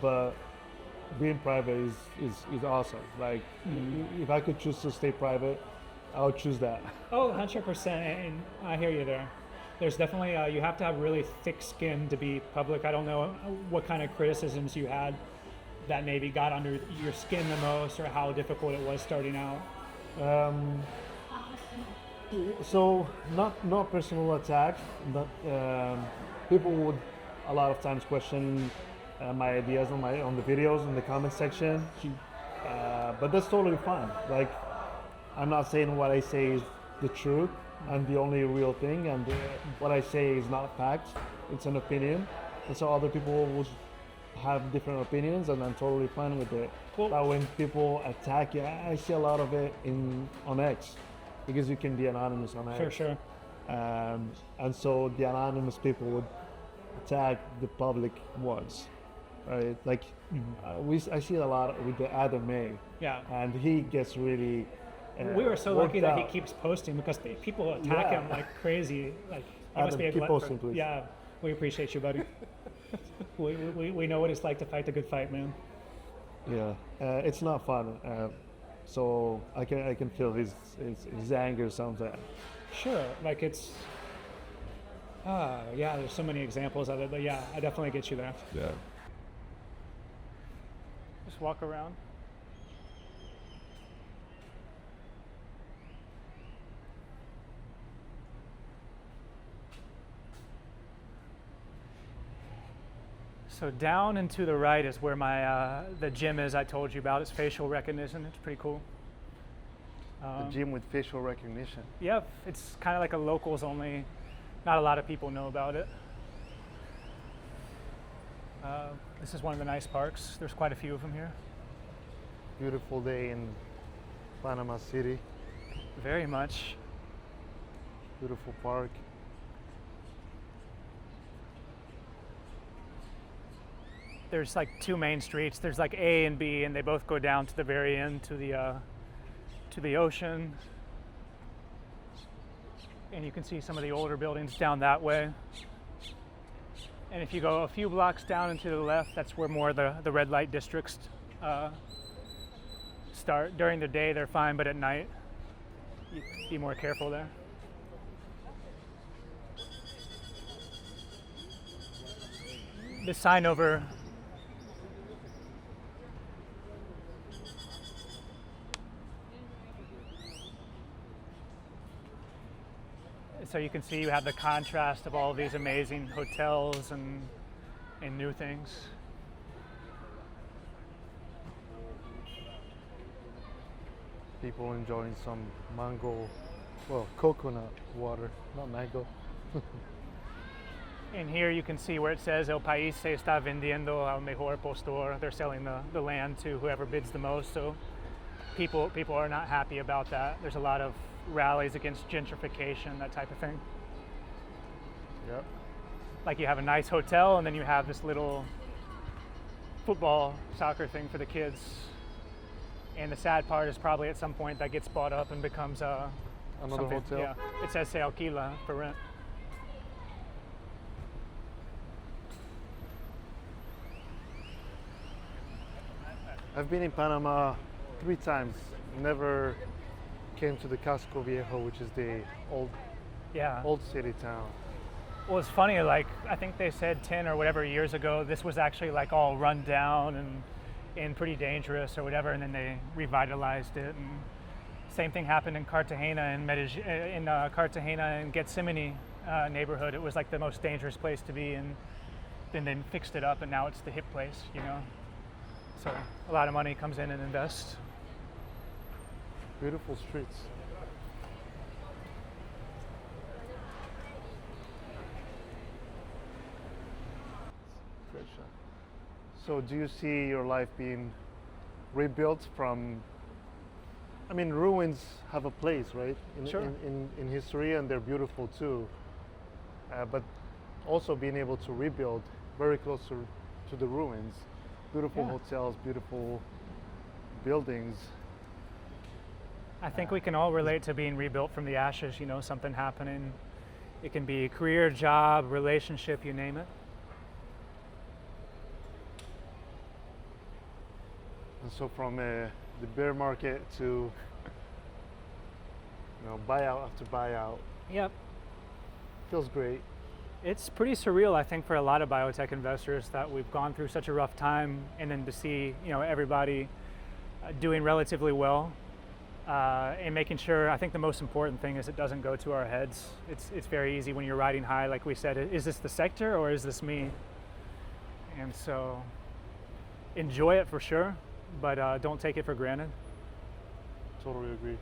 But being private is awesome. Like, if I could choose to stay private, I would choose that. Oh, 100%, and I hear you there. There's definitely, you have to have really thick skin to be public. I don't know what kind of criticisms you had that maybe got under your skin the most, or how difficult it was starting out. So not personal attack, but people would a lot of times question my ideas on the videos in the comment section. But that's totally fine. Like, I'm not saying what I say is the truth and the only real thing, and what I say is not fact. It's an opinion. and so other people will have different opinions, and I'm totally fine with it. Well- But when people attack you, I see a lot of it on X, because you can be anonymous on X. Sure. And so the anonymous people would attack the public ones, right? Like I see it a lot with the Adam May, Yeah. and he gets really. We were so worked lucky that he out. keeps posting because people attack Yeah. him like crazy. Like he Adam, must be a keep glutton posting, please. Yeah, we appreciate you, buddy. we know what it's like to fight the good fight, man. Yeah, it's not fun. So I can feel his anger sometimes. Sure, like it's. Yeah, there's so many examples of it, but yeah, I definitely get you there. Yeah. Just walk around. So down and to the right is where my the gym is I told you about. It's facial recognition. It's pretty cool. The gym with facial recognition. Yep, it's kind of like a locals only. Not a lot of people know about it. This is one of the nice parks. There's quite a few of them here. Beautiful day in Panama City. Very much. Beautiful park. There's like two main streets. There's like A and B, and they both go down to the very end to the ocean. And you can see some of the older buildings down that way. And if you go a few blocks down and to the left, that's where more of the red light districts start. During the day, they're fine, but at night, you be more careful there. This sign over. So you can see you have the contrast of all of these amazing hotels and new things. People enjoying some mango, well, coconut water, not mango. And here you can see where it says El País se está vendiendo al mejor postor. They're selling the land to whoever bids the most. So people are not happy about that. There's a lot of rallies against gentrification, that type of thing. Yep. Like you have a nice hotel and then you have this little football, soccer thing for the kids. And the sad part is probably at some point that gets bought up and becomes Another something. hotel? Yeah, it says se alquila for rent. I've been in Panama 3 times. Never came to the Casco Viejo, which is the Yeah. old city town. Well, it's funny, like, I think they said 10 or whatever years ago, this was actually like all run down and pretty dangerous or whatever, and then they revitalized it. And same thing happened in Cartagena and Cartagena and Gethsemane neighborhood. It was like the most dangerous place to be, and then they fixed it up, and now it's the hip place, you know? So a lot of money comes in and invests. Beautiful streets. Great shot. So do you see your life being rebuilt from, I mean, ruins have a place, right? Sure. In history, and they're beautiful too. But also being able to rebuild very close to the ruins. Beautiful Yeah. hotels, beautiful buildings. I think we can all relate to being rebuilt from the ashes, you know, something happening. It can be a career, job, relationship, you name it. And so from the bear market to buyout after buyout, Yep. feels great. It's pretty surreal, I think, for a lot of biotech investors that we've gone through such a rough time, and then to see, everybody doing relatively well, and making sure. I think the most important thing is it doesn't go to our heads. It's very easy when you're riding high, like we said. Is this the sector or is this me? And so, enjoy it for sure, but don't take it for granted. Totally agree.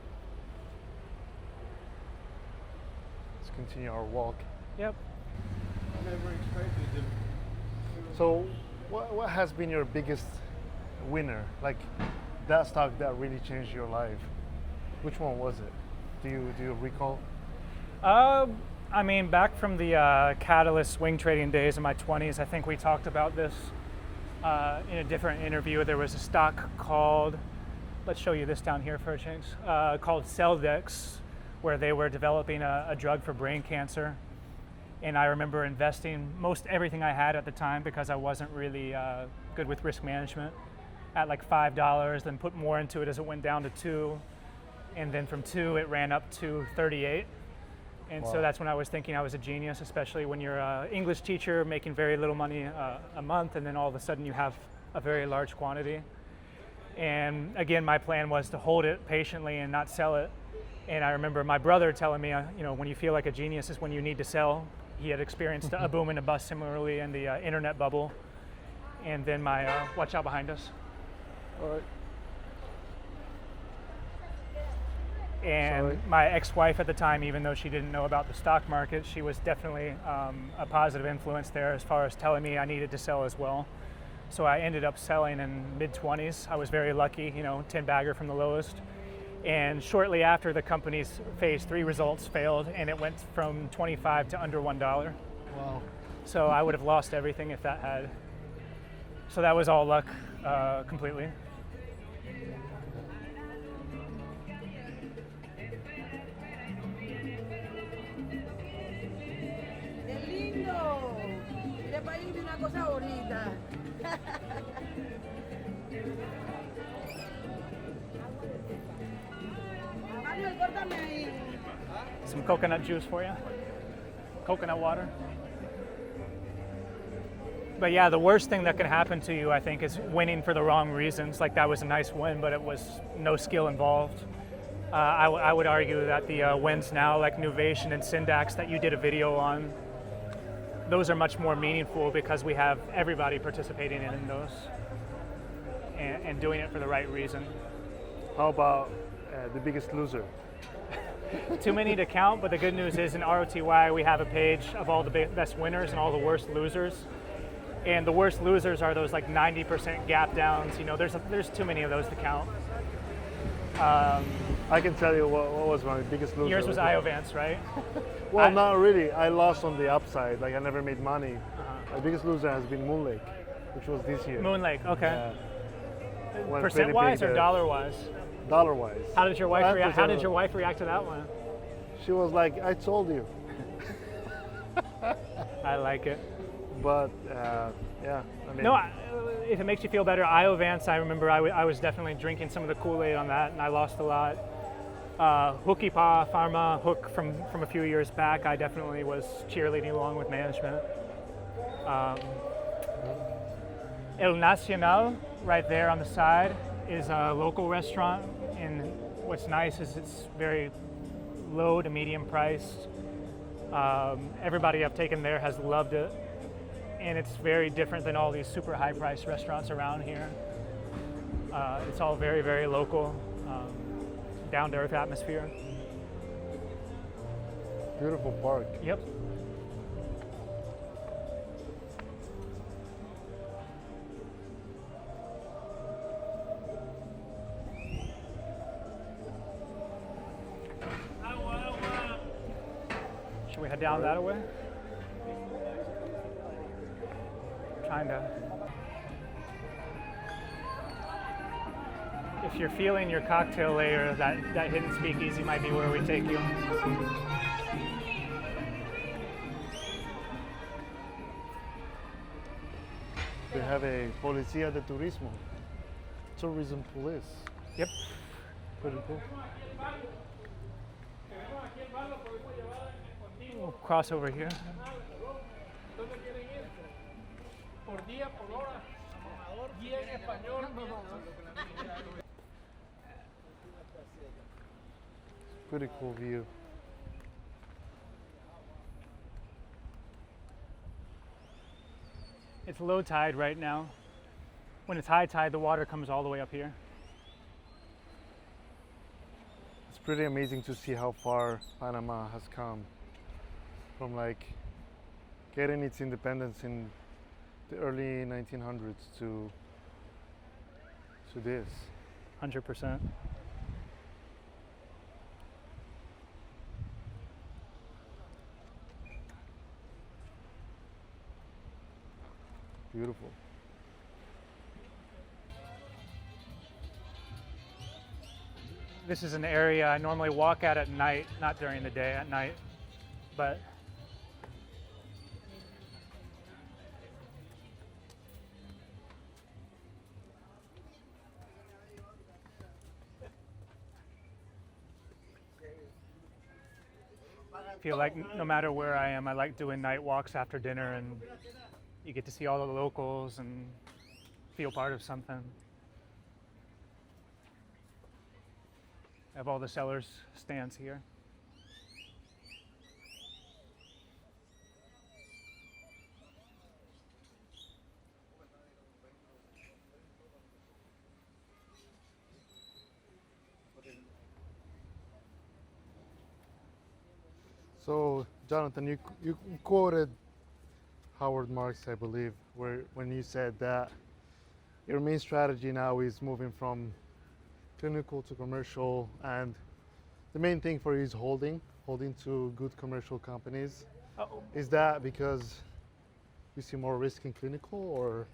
Let's continue our walk. Yep. I never expected to So, what has been your biggest winner? Like that stock that really changed your life. Which one was it? Do you recall? I mean, back from the catalyst swing trading days in my 20s, I think we talked about this in a different interview. There was a stock called, let's show you this down here for a change, called Celldex, where they were developing a drug for brain cancer. And I remember investing most everything I had at the time because I wasn't really good with risk management at like $5, then put more into it as it went down to 2. And then from 2, it ran up to 38. And Wow. so that's when I was thinking I was a genius, especially when you're an English teacher making very little money a month, and then all of a sudden you have a very large quantity. And again, my plan was to hold it patiently and not sell it. And I remember my brother telling me, when you feel like a genius is when you need to sell. He had experienced a boom and a bust similarly in the internet bubble. And then watch out behind us. All right. And Sorry. my ex-wife at the time, even though she didn't know about the stock market, she was definitely a positive influence there as far as telling me I needed to sell as well. So I ended up selling in mid-20s. I was very lucky, 10 bagger from the lowest. And shortly after, the company's phase 3 results failed, and it went from 25 to under $1. Wow. So I would have lost everything if that had. So that was all luck completely. ¡Qué lindo! Mire para ahí una cosa bonita. Manuel, córtame ahí. Some coconut juice for you. Coconut water. But yeah, the worst thing that can happen to you, I think, is winning for the wrong reasons. Like that was a nice win, but it was no skill involved. I would argue that the wins now, like Nuvation and Syndax that you did a video on, those are much more meaningful because we have everybody participating in those and doing it for the right reason. How about the biggest loser? Too many to count, but the good news is in ROTY we have a page of all the best winners and all the worst losers. And the worst losers are those like 90% gap downs. There's too many of those to count. I can tell you what was my biggest loser. Yours was Iovance, right? Well, not really. I lost on the upside. Like I never made money. Uh-huh. My biggest loser has been Moon Lake, which was this year. Moon Lake, okay. Yeah. Went pretty Percent-wise big or there. dollar-wise? Dollar-wise. How did your wife And react? How did your percent- wife react to that one? She was like, "I told you." I like it. But yeah, I mean, No, if it makes you feel better, Iovance, I remember I was definitely drinking some of the Kool-Aid on that, and I lost a lot. Hooky Pa Pharma, Hook from a few years back, I definitely was cheerleading along with management. El Nacional, right there on the side, is a local restaurant, and what's nice is it's very low to medium priced. Everybody I've taken there has loved it, and it's very different than all these super high priced restaurants around here. It's all very, very local, down to earth atmosphere. beautiful park. Yep. Should we head down that way? Trying to. If you're feeling your cocktail layer, that hidden speakeasy might be where we take you. They have a Policía de Turismo, tourism police. Yep. Pretty cool. We'll cross over here. Pretty cool view. It's low tide right now. When it's high tide, the water comes all the way up here. It's pretty amazing to see how far Panama has come from like getting its independence in the early 1900s to this. 100%. Beautiful. This is an area I normally walk at night, not during the day, at night. But I feel like no matter where I am, I like doing night walks after dinner, and you get to see all the locals and feel part of something. I have all the sellers' stands here. So, Jonathan, you quoted Howard Marks, I believe, when you said that your main strategy now is moving from clinical to commercial, and the main thing for you is holding to good commercial companies. Oh. Is that because you see more risk in clinical, or?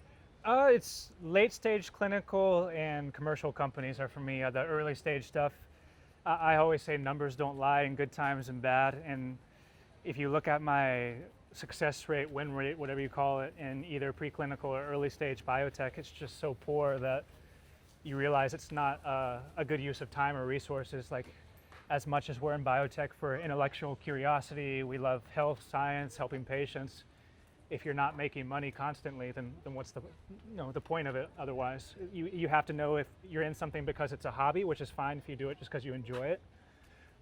It's late stage clinical and commercial companies are for me. The early stage stuff, I always say numbers don't lie in good times and bad. And if you look at my success rate, win rate, whatever you call it, in either preclinical or early stage biotech, it's just so poor that you realize it's not a good use of time or resources. Like, as much as we're in biotech for intellectual curiosity, we love health, science, helping patients. If you're not making money constantly, then what's the point of it otherwise? You have to know if you're in something because it's a hobby, which is fine if you do it just because you enjoy it.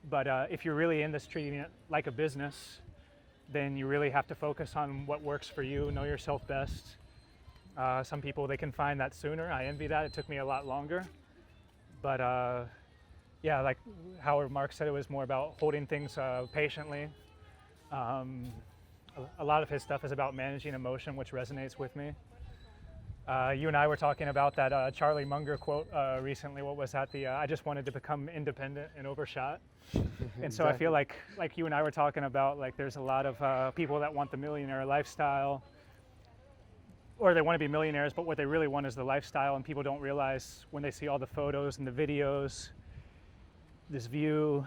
But if you're really in this treating it like a business, then you really have to focus on what works for you, know yourself best. Some people, they can find that sooner. I envy that. It took me a lot longer. But yeah, like Howard Marks said, it was more about holding things patiently. A lot of his stuff is about managing emotion, which resonates with me. You and I were talking about that Charlie Munger quote recently. What was that? I just wanted to become independent and overshot. And so I feel like you and I were talking about, like, there's a lot of people that want the millionaire lifestyle, or they want to be millionaires, but what they really want is the lifestyle, and people don't realize when they see all the photos and the videos, this view,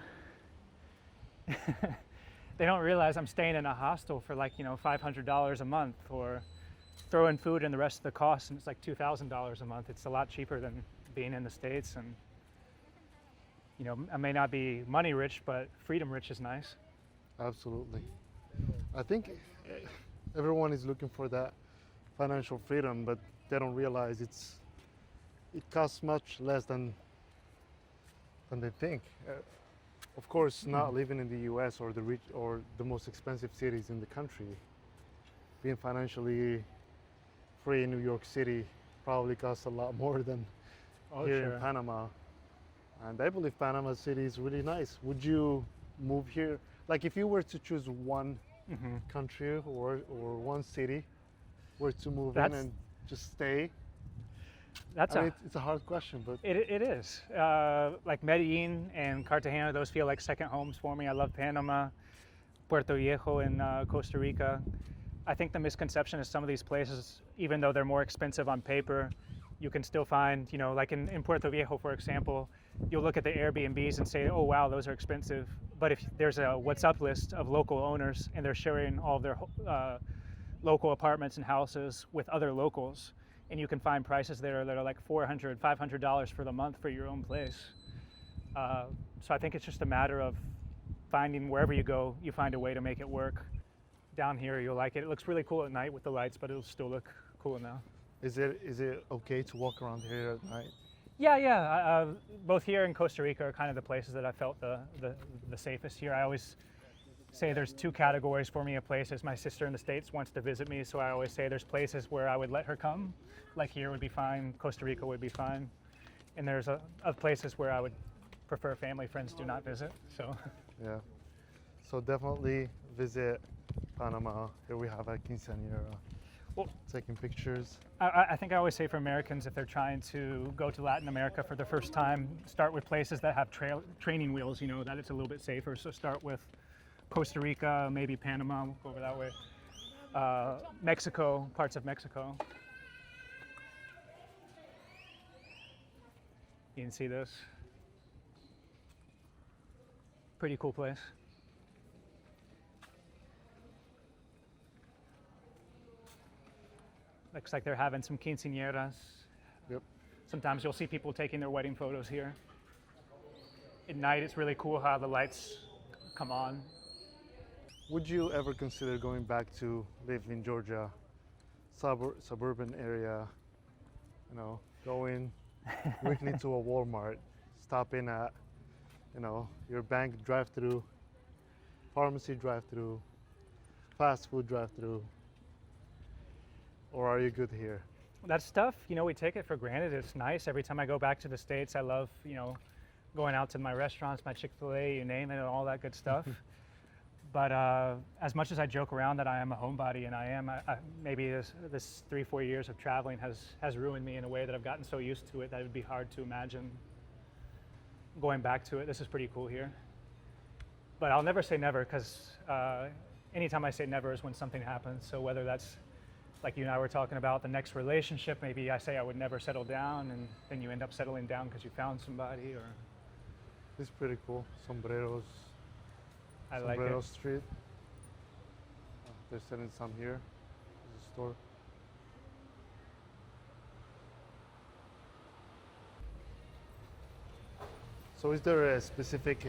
they don't realize I'm staying in a hostel for like, $500 a month, or throwing food in the rest of the cost, and it's like $2,000 a month. It's a lot cheaper than being in the States. And I may not be money rich, but freedom rich is nice. Absolutely. I think everyone is looking for that financial freedom, but they don't realize it costs much less than they think. Of course, not living in the U.S. or the rich or the most expensive cities in the country, being financially free in New York City probably costs a lot more than here in Panama. And I believe Panama City is really nice. Would you move here? Like, if you were to choose one country or one city where to move in and just stay? It's a hard question, but it is. Like Medellin and Cartagena, those feel like second homes for me. I love Panama, Puerto Viejo in Costa Rica. I think the misconception is some of these places, even though they're more expensive on paper, you can still find, like in Puerto Viejo, for example, you'll look at the Airbnbs and say, oh, wow, those are expensive. But if there's a what's up list of local owners and they're sharing all of their local apartments and houses with other locals, and you can find prices there that are like $400, $500 for the month for your own place. So I think it's just a matter of finding, wherever you go, you find a way to make it work. Down here, you'll like it. It looks really cool at night with the lights, but it'll still look cool now. Is it okay to walk around here at night? Yeah. Both here and Costa Rica are kind of the places that I felt the safest here. I always say there's two categories for me of places. My sister in the States wants to visit me, so I always say there's places where I would let her come. Like here would be fine, Costa Rica would be fine. And there's other places where I would prefer family, friends do not visit, so. Yeah, so definitely visit Panama. Here we have a quinceañera. Well, taking pictures. I think I always say for Americans, if they're trying to go to Latin America for the first time, start with places that have training wheels, you know, that it's a little bit safer. So start with Costa Rica, maybe Panama, we'll go over that way. Mexico, parts of Mexico. You can see this. Pretty cool place. Looks like they're having some quinceañeras. Yep. Sometimes you'll see people taking their wedding photos here. At night, it's really cool how the lights come on. Would you ever consider going back to live in Georgia, suburban area, you know, going weekly to a Walmart, stopping at, you know, your bank drive-through, pharmacy drive-through, fast food drive-through, or are you good here? That stuff, you know, we take it for granted. It's nice. Every time I go back to the States, I love, you know, going out to my restaurants, my Chick-fil-A, you name it, and all that good stuff. But as much as I joke around that I am a homebody, and I am, maybe this 3-4 years of traveling has ruined me in a way that I've gotten so used to it that it would be hard to imagine going back to it. This is pretty cool here. But I'll never say never, because anytime I say never is when something happens. So whether that's like you and I were talking about the next relationship, maybe I say I would never settle down, and then you end up settling down because you found somebody, or. It's pretty cool. Sombreros. I like Sombrero it. Street. They're selling some here. There's a store. So is there a specific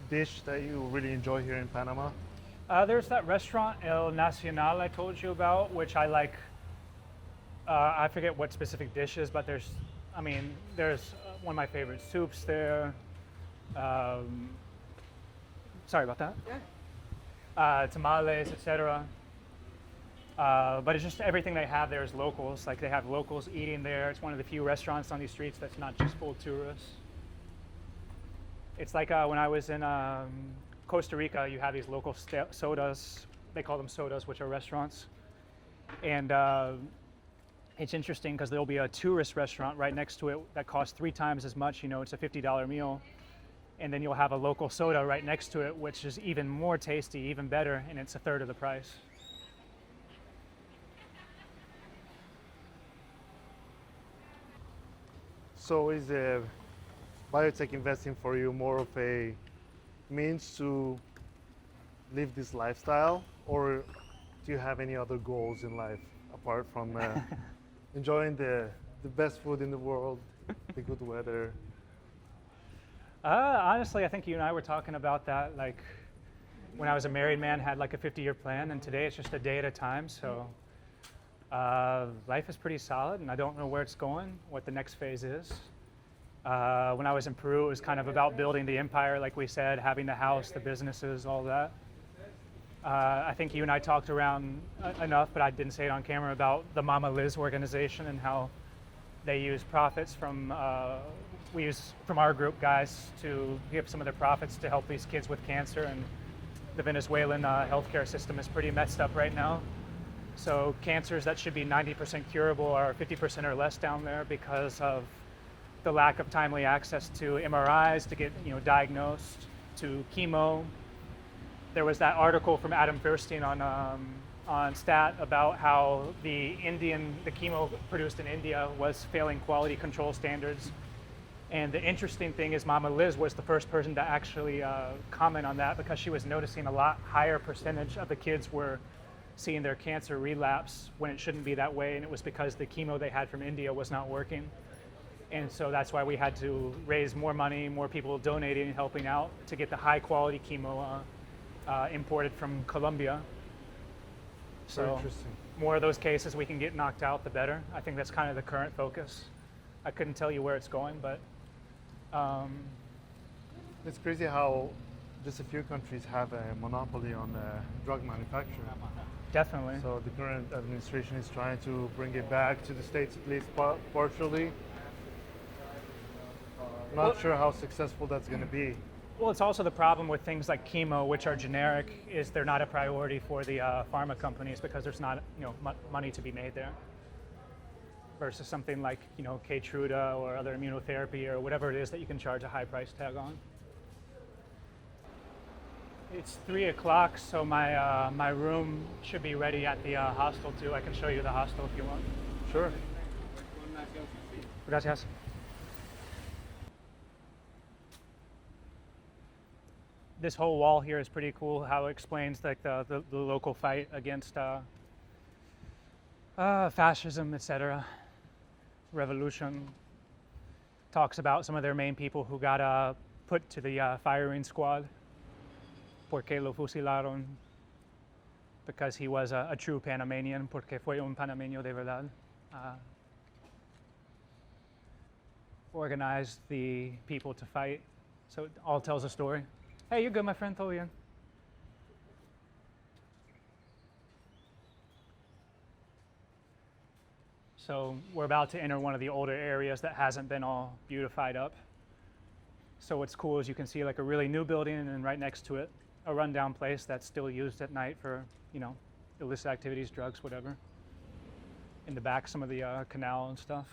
dish that you really enjoy here in Panama? There's that restaurant El Nacional I told you about, which I like. I forget what specific dishes, but there's one of my favorite soups there. Sorry about that. Yeah. Tamales, etc. But it's just everything they have there is locals. Like they have locals eating there. It's one of the few restaurants on these streets that's not just full of tourists. It's like when I was in Costa Rica, you have these local sodas. They call them sodas, which are restaurants. And it's interesting because there'll be a tourist restaurant right next to it that costs 3 times as much. You know, it's a $50 meal. And then you'll have a local soda right next to it, which is even more tasty, even better, and it's a third of the price. So is biotech investing for you more of a means to live this lifestyle, or do you have any other goals in life apart from enjoying the best food in the world, the good weather? Honestly, I think you and I were talking about that, like when I was a married man, had like a 50-year plan, and today it's just a day at a time. So life is pretty solid, and I don't know where it's going, what the next phase is. When I was in Peru, it was kind of about building the empire, like we said, having the house, the businesses, all that. I think you and I talked around enough, but I didn't say it on camera, about the Mama Liz organization and how they use profits from, we use from our group guys to give some of their profits to help these kids with cancer. And the Venezuelan healthcare system is pretty messed up right now. So cancers that should be 90% curable are 50% or less down there because of the lack of timely access to MRIs to get diagnosed, to chemo. There was that article from Adam Fierstein on Stat about how the chemo produced in India was failing quality control standards. And the interesting thing is Mama Liz was the first person to actually comment on that, because she was noticing a lot higher percentage of the kids were seeing their cancer relapse when it shouldn't be that way, and it was because the chemo they had from India was not working. And so that's why we had to raise more money, more people donating and helping out to get the high quality chemo imported from Colombia. Very So interesting. more of those cases we can get knocked out, the better. I think that's kind of the current focus. I couldn't tell you where it's going, but It's crazy how just a few countries have a monopoly on drug manufacture. definitely. So the current administration is trying to bring it back to the States, at least partially. Not sure how successful that's going to be. Well, it's also the problem with things like chemo, which are generic, is they're not a priority for the pharma companies because there's not money to be made there. Versus something like Keytruda or other immunotherapy or whatever it is that you can charge a high price tag on. It's 3 o'clock, so my room should be ready at the hostel too. I can show you the hostel if you want. Sure. Gracias. This whole wall here is pretty cool. How it explains like the local fight against fascism, etc. Revolution. Talks about some of their main people who got put to the firing squad. Porque lo fusilaron? Because he was a true Panamanian. Porque fue un panameño de verdad. Organized the people to fight. So it all tells a story. Hey, you're good, my friend. Todo bien. So we're about to enter one of the older areas that hasn't been all beautified up. So what's cool is you can see like a really new building and then right next to it, a rundown place that's still used at night for, illicit activities, drugs, whatever. In the back, some of the canal and stuff.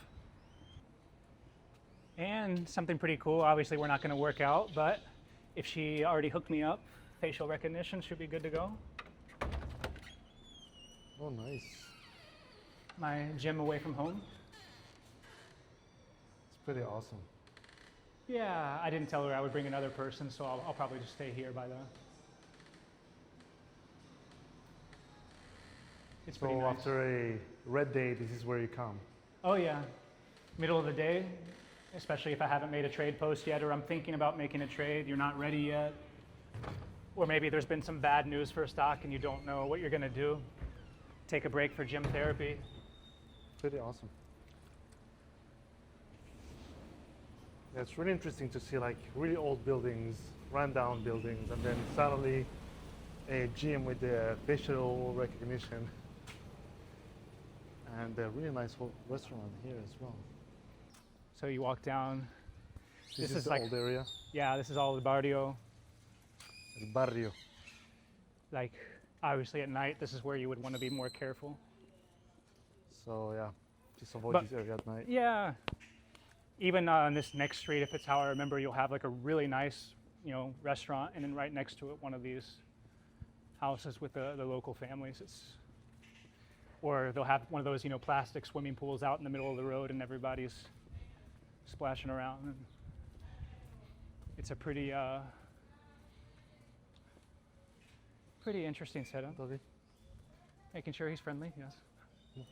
And something pretty cool, obviously we're not gonna work out, but if she already hooked me up, facial recognition should be good to go. Oh, nice. My gym away from home. It's pretty awesome. Yeah, I didn't tell her I would bring another person, so I'll probably just stay here by the... It's pretty nice. After a red day, this is where you come. Oh yeah, middle of the day, especially if I haven't made a trade post yet or I'm thinking about making a trade, you're not ready yet. Or maybe there's been some bad news for a stock and you don't know what you're gonna do. Take a break for gym therapy. Pretty awesome. Yeah, it's really interesting to see like really old buildings, rundown buildings, and then suddenly a gym with the facial recognition. And a really nice restaurant here as well. So you walk down. This is the like, old area? Yeah, this is all the barrio. El barrio. Like, obviously at night, this is where you would want to be more careful. So yeah, just avoid this area at night. Yeah. Even on this next street, if it's how I remember, you'll have like a really nice, restaurant, and then right next to it, one of these houses with the local families. Or they'll have one of those, plastic swimming pools out in the middle of the road, and everybody's splashing around. And it's a pretty interesting setup. Okay. Making sure he's friendly, yes. Yeah.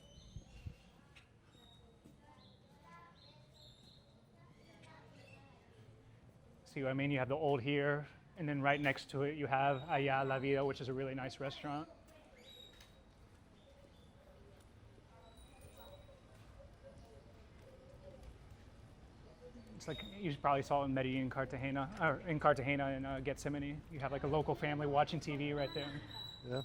See what I mean? You have the old here, and then right next to it you have Allá La Vida, which is a really nice restaurant. It's like you probably saw in Medellin, Cartagena, or in Cartagena and Gethsemane. You have like a local family watching TV right there. Yeah.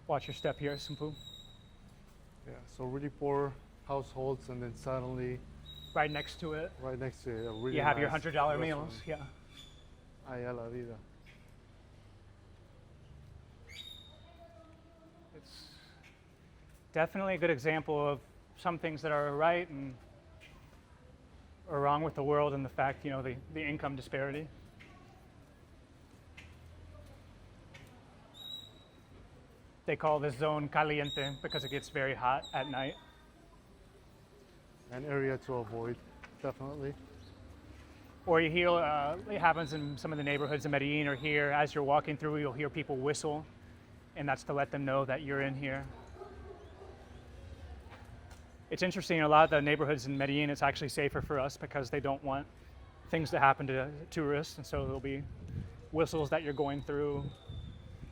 Watch your step here, Simpu. Yeah, so really poor households, and then suddenly right next to it, right next to it, a really you have nice your $100 restaurant. meals. Yeah. Allá La Vida. It's definitely a good example of some things that are right and are wrong with the world, and the fact, the income disparity. They call this zone caliente because it gets very hot at night. An area to avoid, definitely. Or you hear, it happens in some of the neighborhoods in Medellin or here, as you're walking through, you'll hear people whistle, and that's to let them know that you're in here. It's interesting, in a lot of the neighborhoods in Medellin, it's actually safer for us because they don't want things to happen to tourists, and so there'll be whistles that you're going through.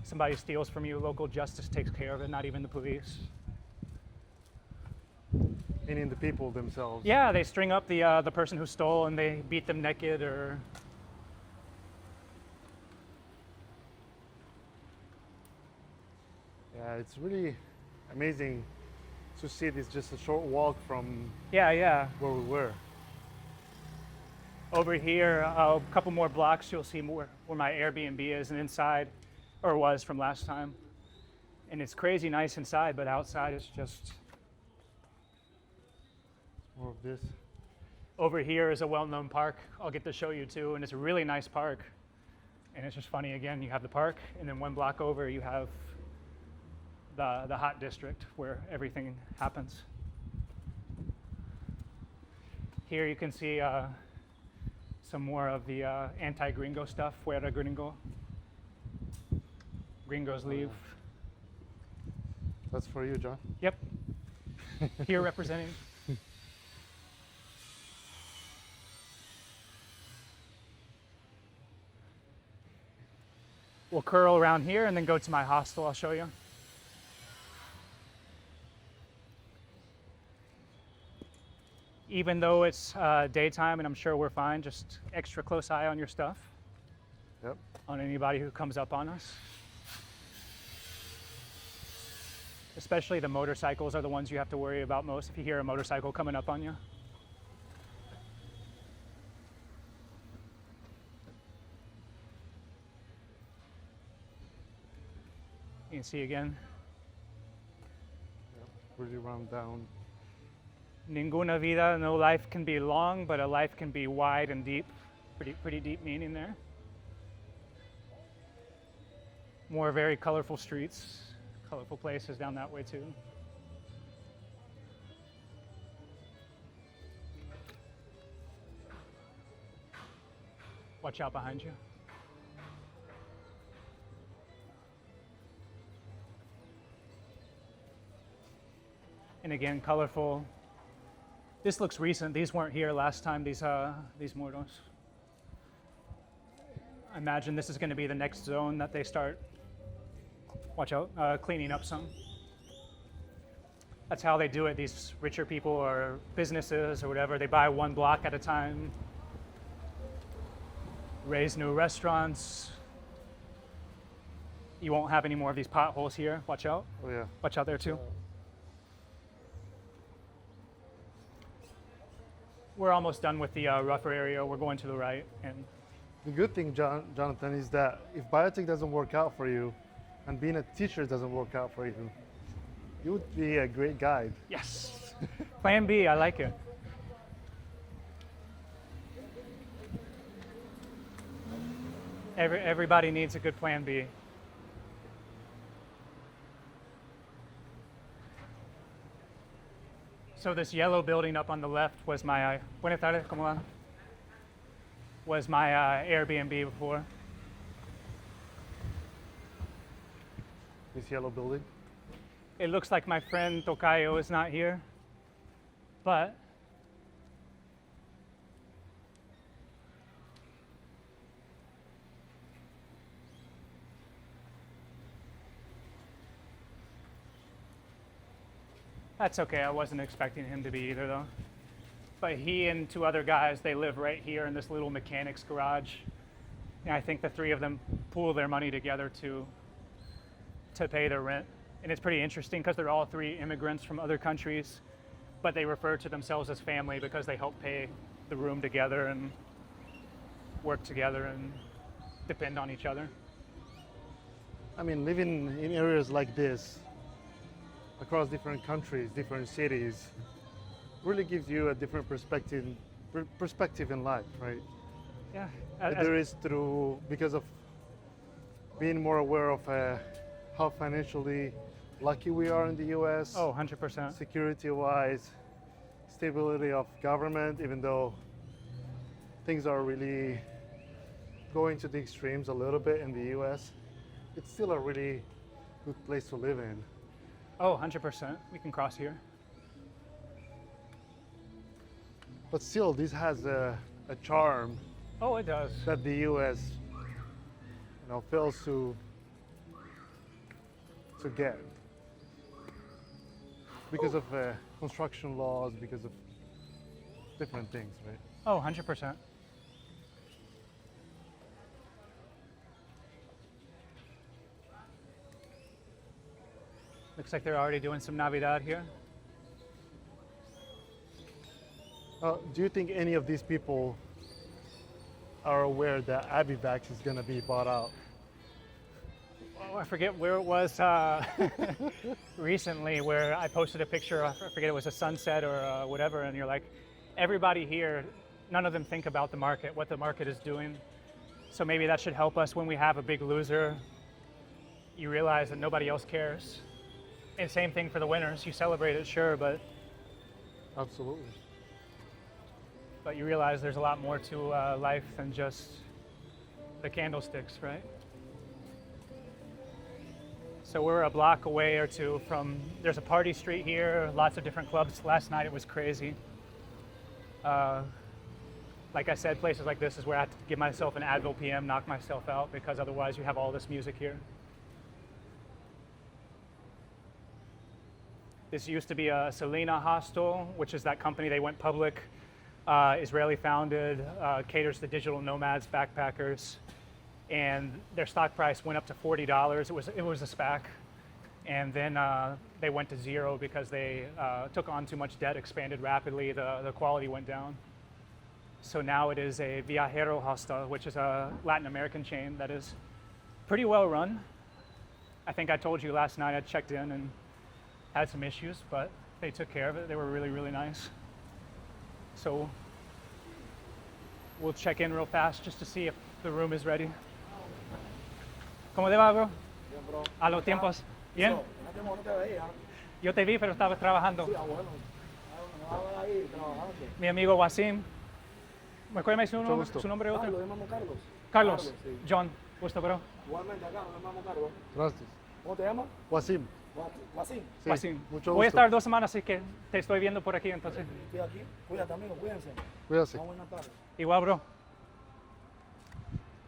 Somebody steals from you, local justice takes care of it, not even the police. Meaning the people themselves. Yeah, they string up the person who stole and they beat them naked, or Yeah, it's really amazing to see it is just a short walk from Yeah. where we were. Over here, a couple more blocks, you'll see more where my Airbnb is, and inside, or was from last time. And it's crazy nice inside, but outside it's just. More of this. Over here is a well-known park. I'll get to show you too, and it's a really nice park. And it's just funny, again, you have the park, and then one block over you have the hot district where everything happens. Here you can see some more of the anti-gringo stuff, fuera gringo. Gringos leave. That's for you, John. Yep. Here representing. We'll curl around here and then go to my hostel. I'll show you. Even though it's daytime and I'm sure we're fine, just extra close eye on your stuff. Yep. On anybody who comes up on us. Especially the motorcycles are the ones you have to worry about most if you hear a motorcycle coming up on you. You can see again. Yep. Really run down. Ninguna vida, no life can be long, but a life can be wide and deep. Pretty deep meaning there. More very colorful streets, colorful places down that way too. Watch out behind you. And again, colorful. This looks recent. These weren't here last time, these muros. I imagine this is going to be the next zone that they start, watch out, cleaning up some. That's how they do it. These richer people or businesses or whatever, they buy one block at a time, raise new restaurants. You won't have any more of these potholes here. Watch out. Oh yeah. Watch out there too. We're almost done with the rougher area. We're going to the right. And The good thing, Jonathan, is that if biotech doesn't work out for you, and being a teacher doesn't work out for you, you would be a great guide. yes, Plan B, I like it. Everybody needs a good Plan B. So this yellow building up on the left was my, buenas tardes, ¿cómo va? Was my Airbnb before. This yellow building. It looks like my friend Tocayo is not here, but that's okay. I wasn't expecting him to be either though. But he and two other guys, they live right here in this little mechanic's garage. And I think the three of them pool their money together to pay their rent. And it's pretty interesting because they're all three immigrants from other countries, but they refer to themselves as family because they help pay the room together and work together and depend on each other. I mean, living in areas like this, across different countries, different cities, really gives you a different perspective in life, right? Yeah. There is because of being more aware of how financially lucky we are in the US. Oh, 100%. Security-wise, stability of government, even though things are really going to the extremes a little bit in the US, it's still a really good place to live in. Oh, 100%. We can cross here. But still, this has a charm Oh, it does. that the US, fails to get because of construction laws, because of different things, right? Oh, 100%. Looks like they're already doing some Navidad here. Do you think any of these people are aware that Abivax is going to be bought out? Oh, I forget where it was recently where I posted a picture, I forget it was a sunset or whatever, and you're like, everybody here, none of them think about the market, what the market is doing. So maybe that should help us when we have a big loser. You realize that nobody else cares. And same thing for the winners. You celebrate it, sure, but Absolutely. you realize there's a lot more to life than just the candlesticks, right? So we're a block away or two from, there's a party street here, lots of different clubs. Last night it was crazy. Like I said, places like this is where I have to give myself an Advil PM, knock myself out, because otherwise you have all this music here. This used to be a Selena hostel, which is that company, they went public, Israeli founded, caters to digital nomads, backpackers, and their stock price went up to $40. It was a SPAC, and then they went to zero because they took on too much debt, expanded rapidly, the quality went down. So now it is a Viajero hostel, which is a Latin American chain that is pretty well run. I think I told you last night I checked in and had some issues, but they took care of it. They were really, really nice. So we'll check in real fast just to see if the room is ready. ¿Cómo te va, bro? Bien, bro. A los tiempos. Bien. No te veía. Yo te vi, pero estabas trabajando. Sí, bueno. Me ahí trabajando. Mi amigo Wasim. Recuérdame gusto. su nombre otra. Carlos, me llamo Carlos. Carlos. Sí. John. Gusto, bro. Igualmente acá, me llamo Carlos. Gracias. ¿Cómo te llamas? Wasim. Guasín. Sí, Wasim. mucho Voy a gusto. estar 2 semanas, así que te estoy viendo por aquí, entonces. Estoy aquí. Cuídate, amigo, cuídense. Cuídate. Buenas tardes. Igual, bro.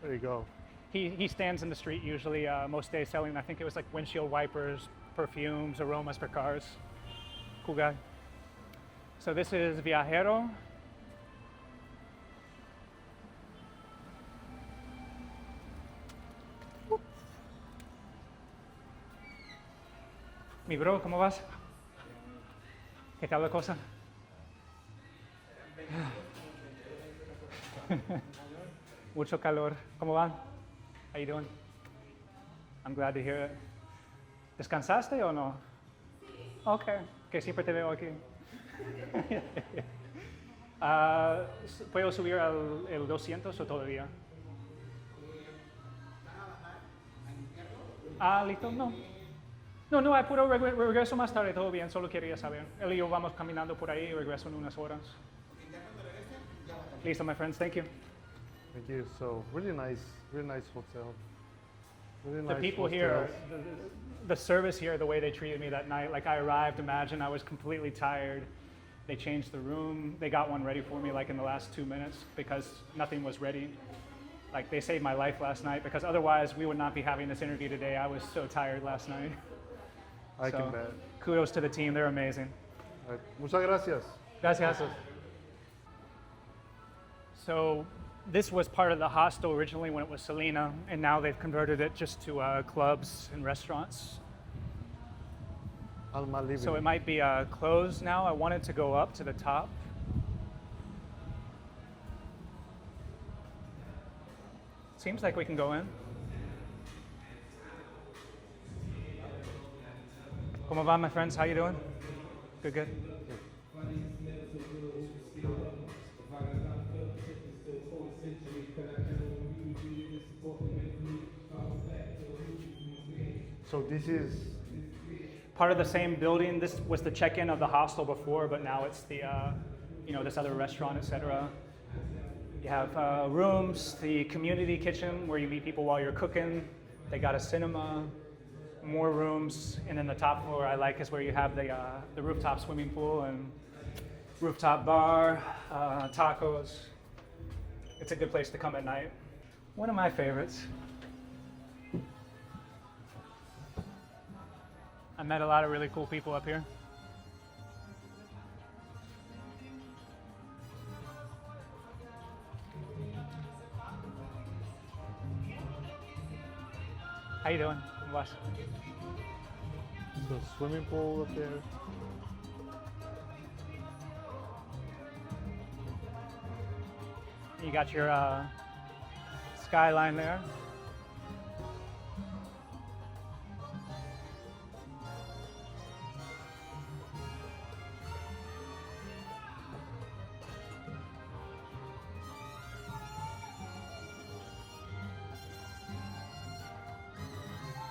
There you go. He stands in the street usually most days selling, I think it was like windshield wipers, perfumes, aromas for cars. Cool guy. So this is Viajero. Mi bro, ¿cómo vas? ¿Qué tal la cosa? Mucho calor. ¿Cómo van? How you doing? I'm glad to hear it. ¿Descansaste o no? Okay, que siempre te veo aquí. ¿Puedo subir el 200 o todavía? ¿Listo? No. No, apuro, regreso más tarde, todo bien, solo quería saber. Él y yo vamos caminando por ahí y regreso en unas horas. Listo, my friends, thank you. Thank you. So really nice hotel. Really The nice people hostels. here, the service here, the way they treated me that night, like I arrived, imagine I was completely tired. They changed the room. They got one ready for me like in the last 2 minutes because nothing was ready. Like they saved my life last night because otherwise we would not be having this interview today. I was so tired last night. I can bet. Kudos to the team, they're amazing. All right. Muchas gracias. Gracias. So this was part of the hostel originally when it was Selena, and now they've converted it just to clubs and restaurants. Alma Libre. So it might be closed now. I wanted to go up to the top. Seems like we can go in. ¿Cómo va, my friends? How you doing? Good. So this is Part of the same building. This was the check-in of the hostel before, but now it's the, this other restaurant, etc. You have rooms, the community kitchen where you meet people while you're cooking. They got a cinema, more rooms, and then the top floor I like is where you have the rooftop swimming pool and rooftop bar, tacos. It's a good place to come at night. One of my favorites. I met a lot of really cool people up here. How you doing? What? the swimming pool up there. You got your skyline there.